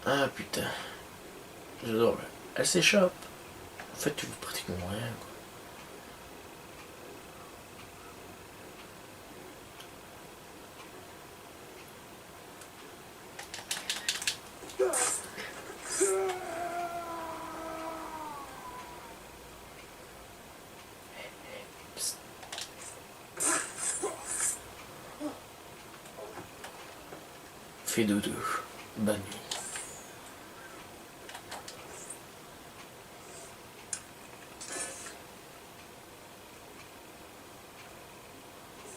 Ah putain. J'adore. Elle s'échappe. En fait, tu veux pratiquement rien quoi. Fais dodo. Bonne nuit.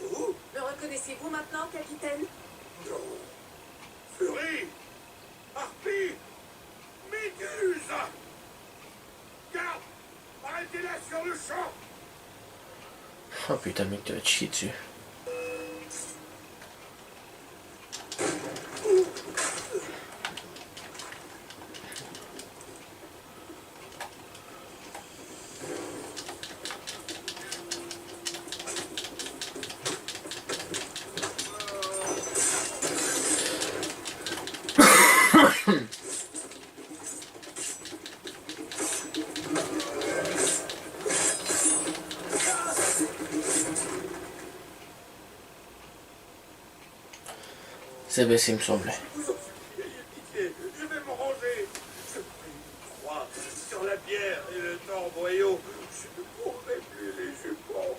Vous? Me reconnaissez-vous maintenant, capitaine? Non. Furie. Harpie. Méduse. Garde. Arrêtez-la sur le champ. Oh putain, mec, tu vas te chier dessus. C'est baissé, il me semblait. Vous en supplie, ayez pitié. Je vais me ranger. Je prie une croix sur la bière et le torboyau. Je ne pourrai plus les jupons.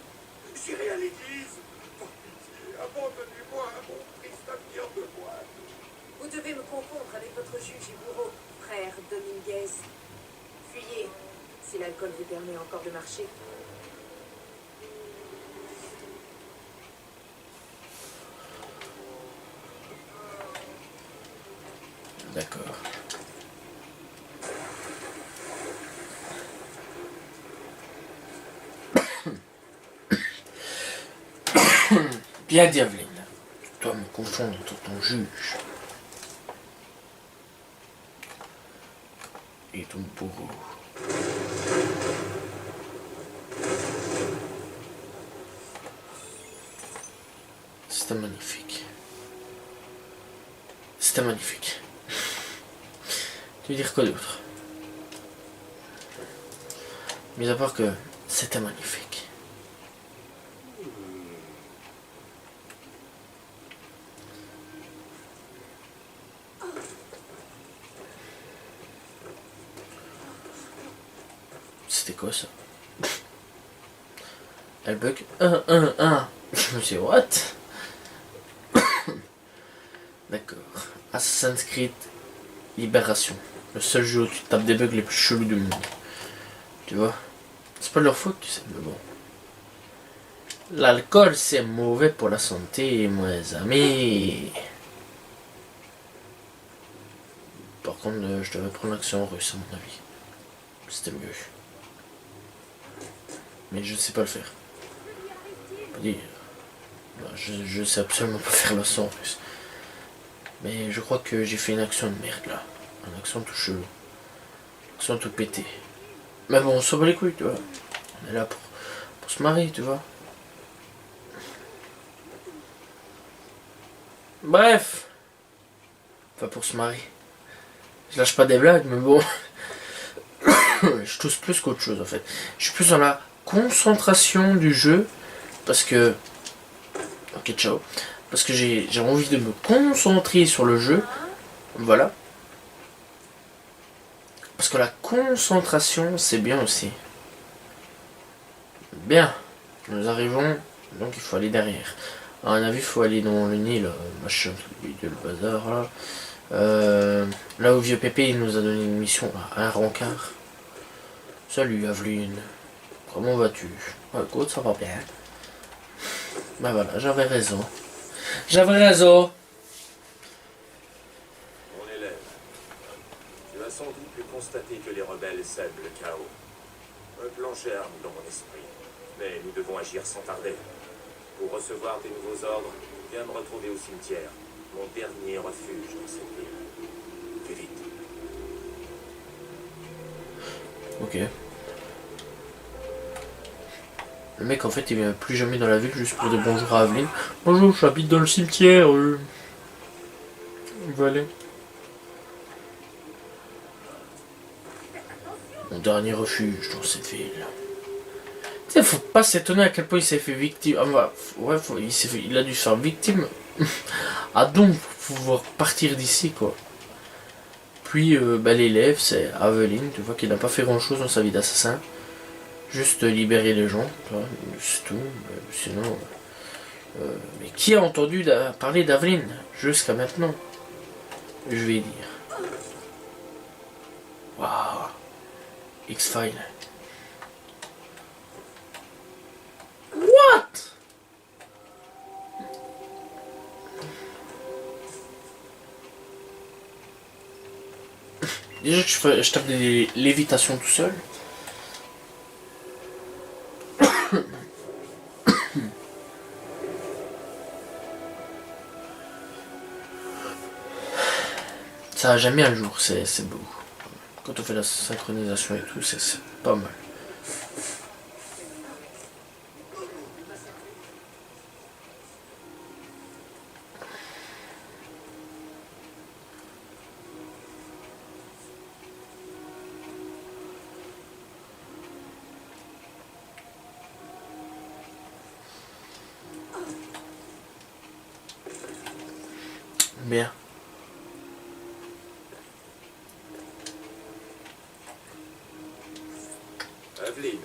J'irai à l'église. Par pitié, abandonnez-moi à mon triste avenir de moine. Vous devez me confondre avec votre juge et bourreau, frère Dominguez. Fuyez, si l'alcool vous permet encore de marcher. D'accord. Bien dit, Aveline. Tu dois me confondre entre ton juge et ton bourreau. C'était magnifique. C'était magnifique. Tu veux dire quoi d'autre? Mis à part que c'était magnifique. C'était quoi ça? Elle bug 1. Je me suis dit, what? D'accord. Assassin's Creed Libération. Le seul jeu où tu tapes des bugs les plus chelous du monde. Tu vois? C'est pas de leur faute, tu sais, mais bon. L'alcool, c'est mauvais pour la santé, mes amis. Par contre, je devais prendre l'accent russe, à mon avis. C'était mieux. Mais je sais pas le faire. Pas dire. Non, je sais absolument pas faire l'accent russe. Mais je crois que j'ai fait une action de merde là. Un accent tout chelou. Un accent tout pété. Mais bon, on s'en bat les couilles, tu vois. On est là pour se marier, tu vois. Bref. Enfin, pour se marier. Je lâche pas des blagues, mais bon. Je tousse plus qu'autre chose, en fait. Je suis plus dans la concentration du jeu. Parce que... Ok, ciao. Parce que j'ai envie de me concentrer sur le jeu. Voilà. Parce que la concentration, c'est bien aussi. Bien. Nous arrivons. Donc il faut aller derrière. À un avis, il faut aller dans le Nil. Machin, le bazar là. Là où Vieux Pépé il nous a donné une mission à un rencard. Salut Aveline. Comment vas-tu? Écoute, ça va bien. Ben voilà, j'avais raison. J'avais raison. Mon élève, tu as sans doute pu constater que les rebelles sèment le chaos. Un plan germe dans mon esprit, mais nous devons agir sans tarder. Pour recevoir tes nouveaux ordres, viens me retrouver au cimetière, mon dernier refuge dans cette ville. Fais vite. Ok. Le mec en fait il vient plus jamais dans la ville juste pour dire bonjour à Aveline. Bonjour, j'habite dans le cimetière. Voilà. Mon dernier refuge dans cette ville. Tu sais, faut pas s'étonner à quel point il s'est fait victime. Ah, bah, ouais, il a dû se faire victime. Ah donc pour pouvoir partir d'ici quoi. Puis bah, l'élève c'est Aveline, tu vois qu'il n'a pas fait grand chose dans sa vie d'assassin. Juste libérer les gens, c'est tout. Sinon, mais qui a entendu parler d'Aveline jusqu'à maintenant? Je vais dire. Waouh. X-Files. What? Déjà que je tape des lévitations tout seul. Ça a jamais un jour, c'est beau. Quand on fait la synchronisation et tout, c'est pas mal. Bien. Aveline,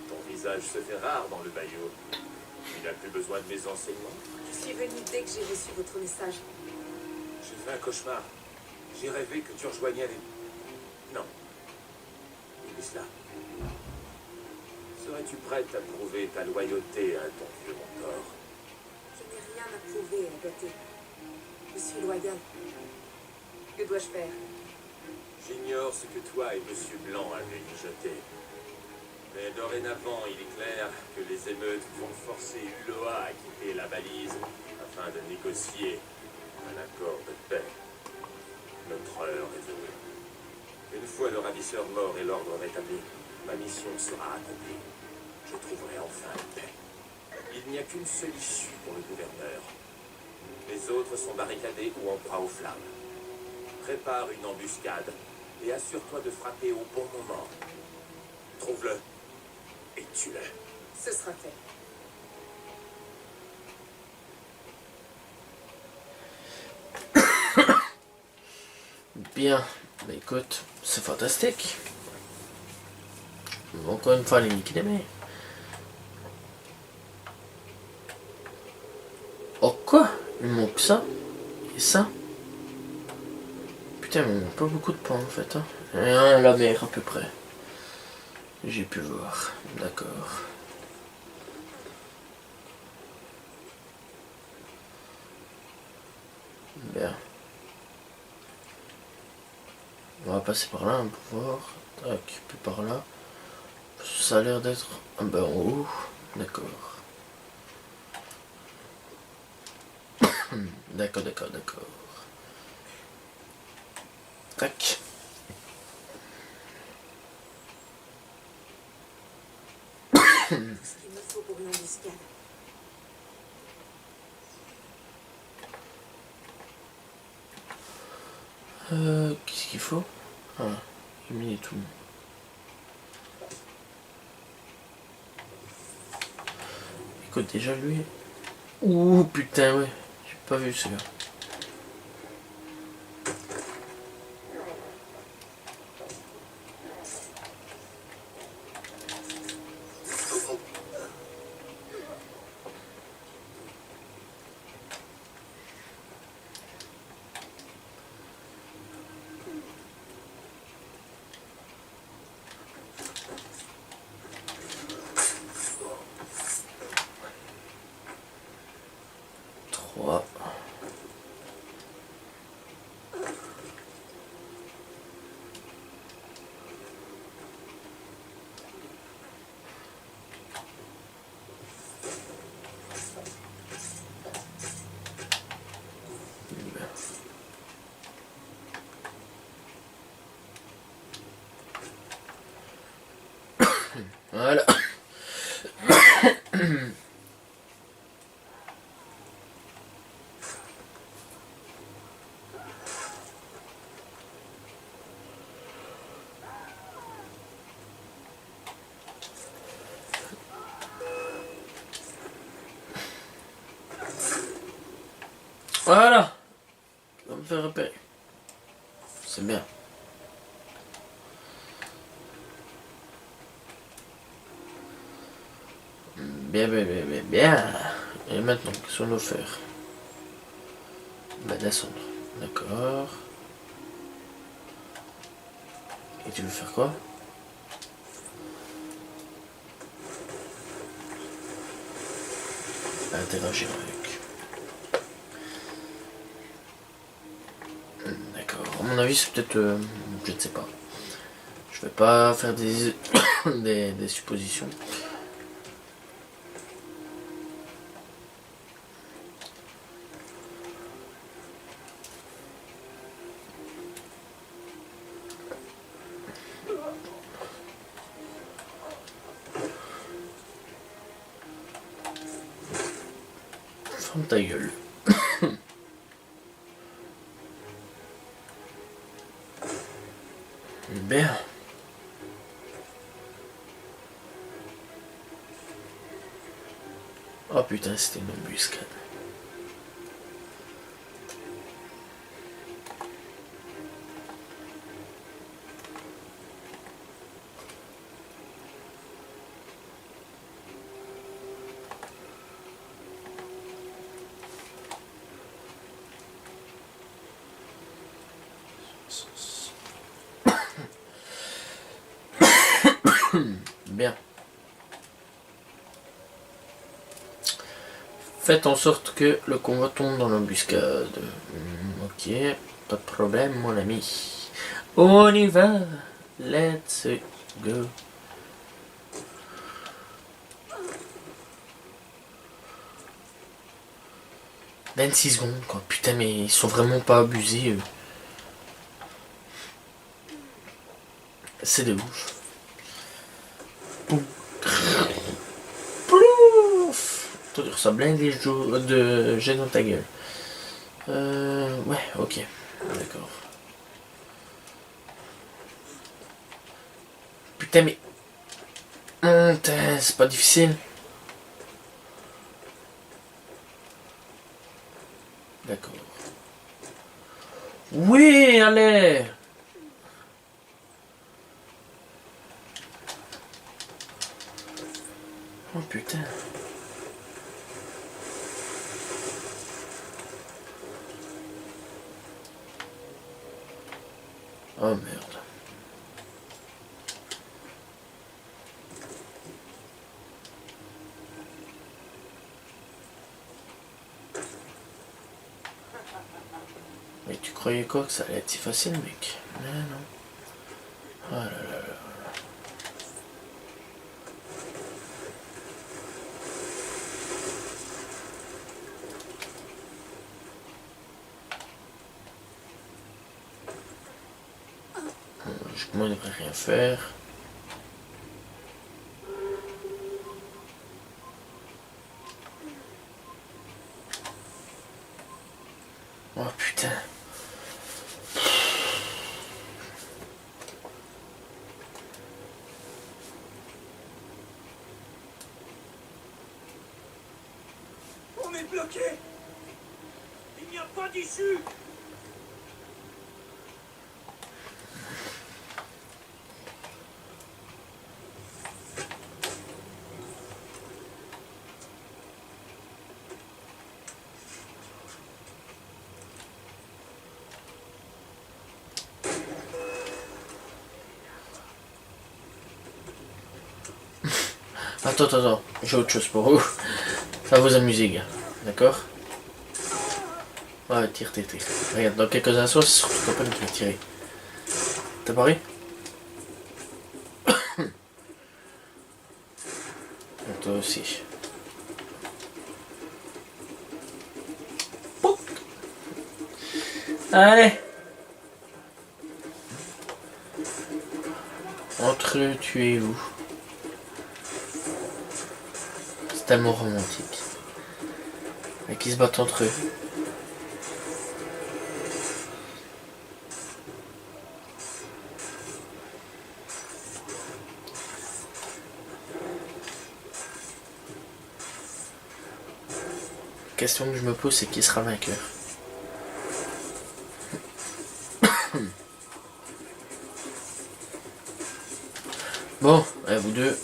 ton visage se fait rare dans le bayou. Tu n'as plus besoin de mes enseignements. Je suis venue dès que j'ai reçu votre message. J'ai fait un cauchemar. J'ai rêvé que tu rejoignais les... Non. Oublie cela. Serais-tu prête à prouver ta loyauté à ton vieux mentor? Je n'ai rien à prouver, Agathe. Je suis loyale. Que dois-je faire? J'ignore ce que toi et Monsieur Blanc avez mijoté. Mais dorénavant, il est clair que les émeutes vont forcer Uloa à quitter la balise afin de négocier un accord de paix. Notre heure est venue. Une fois le ravisseur mort et l'ordre rétabli, ma mission sera accomplie. Je trouverai enfin la paix. Il n'y a qu'une seule issue pour le gouverneur. Les autres sont barricadés ou en proie aux flammes. Prépare une embuscade et assure-toi de frapper au bon moment. Trouve-le et tue-le. Ce sera fait. Bien. Bah écoute, c'est fantastique. Encore une fois, les Nick aimés. Oh quoi? Il me manque ça. Et ça. Putain, mais on n'a pas beaucoup de points en fait. Hein. Rien, la mer à peu près. J'ai pu voir. D'accord. Bien. On va passer par là pour voir. Tac, puis par là. Ça a l'air d'être en haut. D'accord. D'accord. Tac. Ce qu'il me faut pour une embuscade. Qu'est-ce qu'il faut? Ah, j'ai mis tout. Écoute, déjà lui. Ouh putain, ouais. J'ai pas vu ce gars. Trois. Voilà. Voilà. On va me faire repérer. C'est bien. Bien, bien, bien, bien, bien. Et maintenant, qu'est-ce qu'on doit faire? Bah, descendre. D'accord. Et tu veux faire quoi? Interagir avec. D'accord. À mon avis, c'est peut-être... je ne sais pas. Je vais pas faire des, des suppositions. Ferme ta gueule. Bien. Oh putain, c'était une embuscade. Bien. Faites en sorte que le convoi tombe dans l'embuscade. Ok, pas de problème mon ami. On y va. Let's go. « 26 secondes quoi. Putain mais ils sont vraiment pas abusés. C'est de ouf. Pouf. Plouf. Toi, ça blinde les jours de jet dans ta gueule. Ouais, ok. D'accord. Putain mais... Putain, c'est pas difficile. D'accord. Oui, allez. Oh putain. Oh merde. Mais tu croyais quoi que ça allait être si facile, mec? Mais non. Oh là là là. Moi, on ne devrait rien faire. Oh putain. On est bloqué. Il n'y a pas d'issue. Attends, j'ai autre chose pour vous. Ça va vous amuser, gars. D'accord? Ouais, tire. Regarde, dans quelques instants, c'est surtout pas peine de le tirer. T'as pari? Et toi aussi. Poup. Allez! Entre eux, tu es où? C'est tellement romantique. Et qui se battent entre eux. La question que je me pose, c'est qui sera vainqueur. Bon, à vous deux.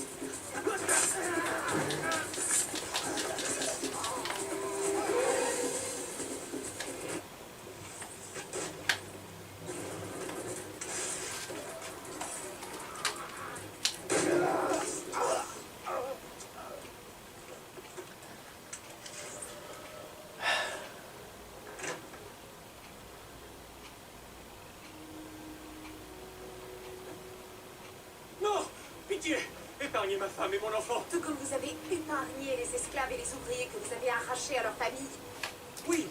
Non, pitié, épargnez ma femme et mon enfant. Tout comme vous avez épargné les esclaves et les ouvriers que vous avez arrachés à leur famille. Oui,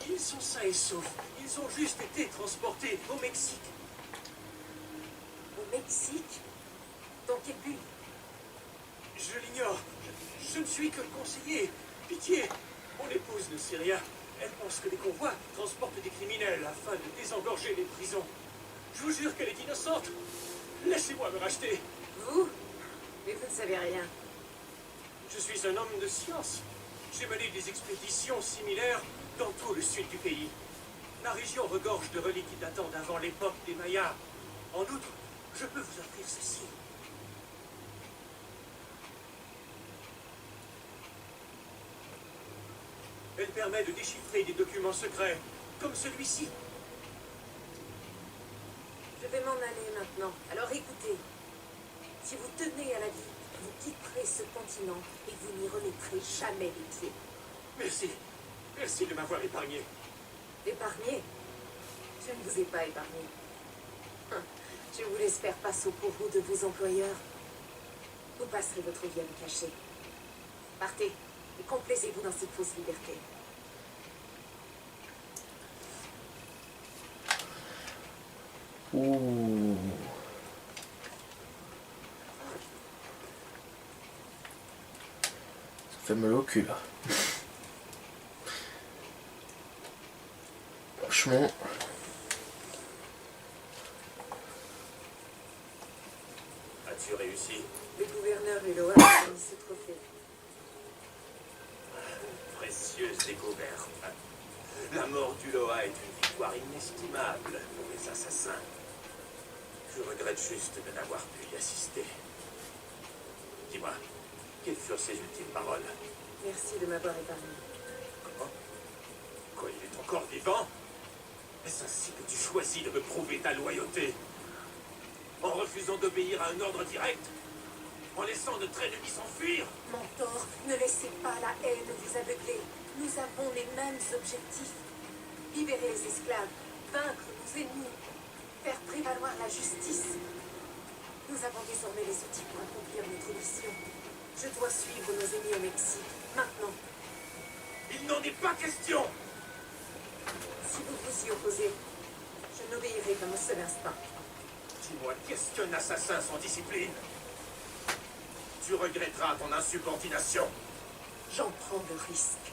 ils sont sains et saufs. Ils ont juste été transportés au Mexique. Au Mexique? Dans quel but? Je l'ignore. Je ne suis que le conseiller. Pitié, mon épouse ne sait rien. Elle pense que les convois transportent des criminels afin de désengorger les prisons. Je vous jure qu'elle est innocente. Laissez-moi me racheter. Vous? Mais vous ne savez rien. Je suis un homme de science. J'ai mené des expéditions similaires dans tout le sud du pays. La région regorge de reliques datant d'avant l'époque des Mayas. En outre, je peux vous offrir ceci. Elle permet de déchiffrer des documents secrets, comme celui-ci. Je vais m'en aller maintenant. Alors écoutez. Si vous tenez à la vie, vous quitterez ce continent et vous n'y remettrez jamais les pieds. Merci. Merci de m'avoir épargné. Épargné? Je ne vous ai pas épargné. Je vous laisse faire passe au courroux de vos employeurs. Vous passerez votre vie à me cacher. Partez et complaisez-vous dans cette fausse liberté. Ouh. Ça fait mal au cul là. Franchement. As-tu réussi? Le gouverneur Uloa a mis ce trophée. Précieuse découverte. La mort d'Uloa est une victoire inestimable pour les assassins. Je regrette juste de n'avoir pu y assister. Dis-moi, quelles furent ses ultimes paroles? Merci de m'avoir épargné. Comment? Quoi, il est encore vivant? Est-ce ainsi que tu choisis de me prouver ta loyauté? En refusant d'obéir à un ordre direct? En laissant notre ennemi s'enfuir? Mentor, ne laissez pas la haine vous aveugler. Nous avons les mêmes objectifs. Libérer les esclaves, vaincre nos ennemis, faire prévaloir la justice. Nous avons désormais les outils pour accomplir notre mission. Je dois suivre nos ennemis au Mexique, maintenant. Il n'en est pas question! Si vous vous y opposez, je n'obéirai qu'à mon seul instinct. Dis-moi, qu'est-ce qu'un assassin sans discipline? Tu regretteras ton insubordination. J'en prends le risque.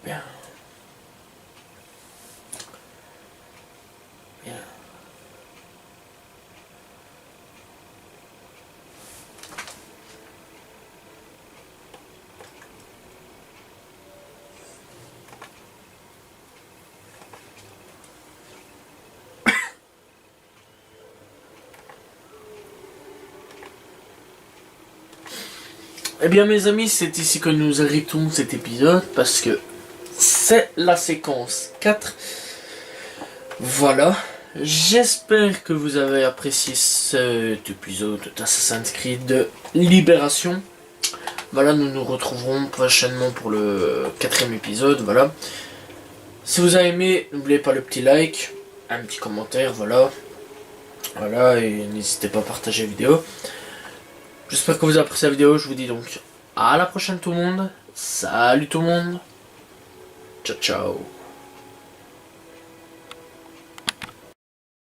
Bien. Bien. Eh bien mes amis, c'est ici que nous arrêtons cet épisode parce que c'est la séquence 4. Voilà. J'espère que vous avez apprécié cet épisode d'Assassin's Creed Libération. Voilà, nous nous retrouverons prochainement pour le 4e épisode. Voilà. Si vous avez aimé, n'oubliez pas le petit like, un petit commentaire, voilà. Voilà, et n'hésitez pas à partager la vidéo. J'espère que vous avez apprécié la vidéo. Je vous dis donc à la prochaine tout le monde. Salut tout le monde. Ciao ciao.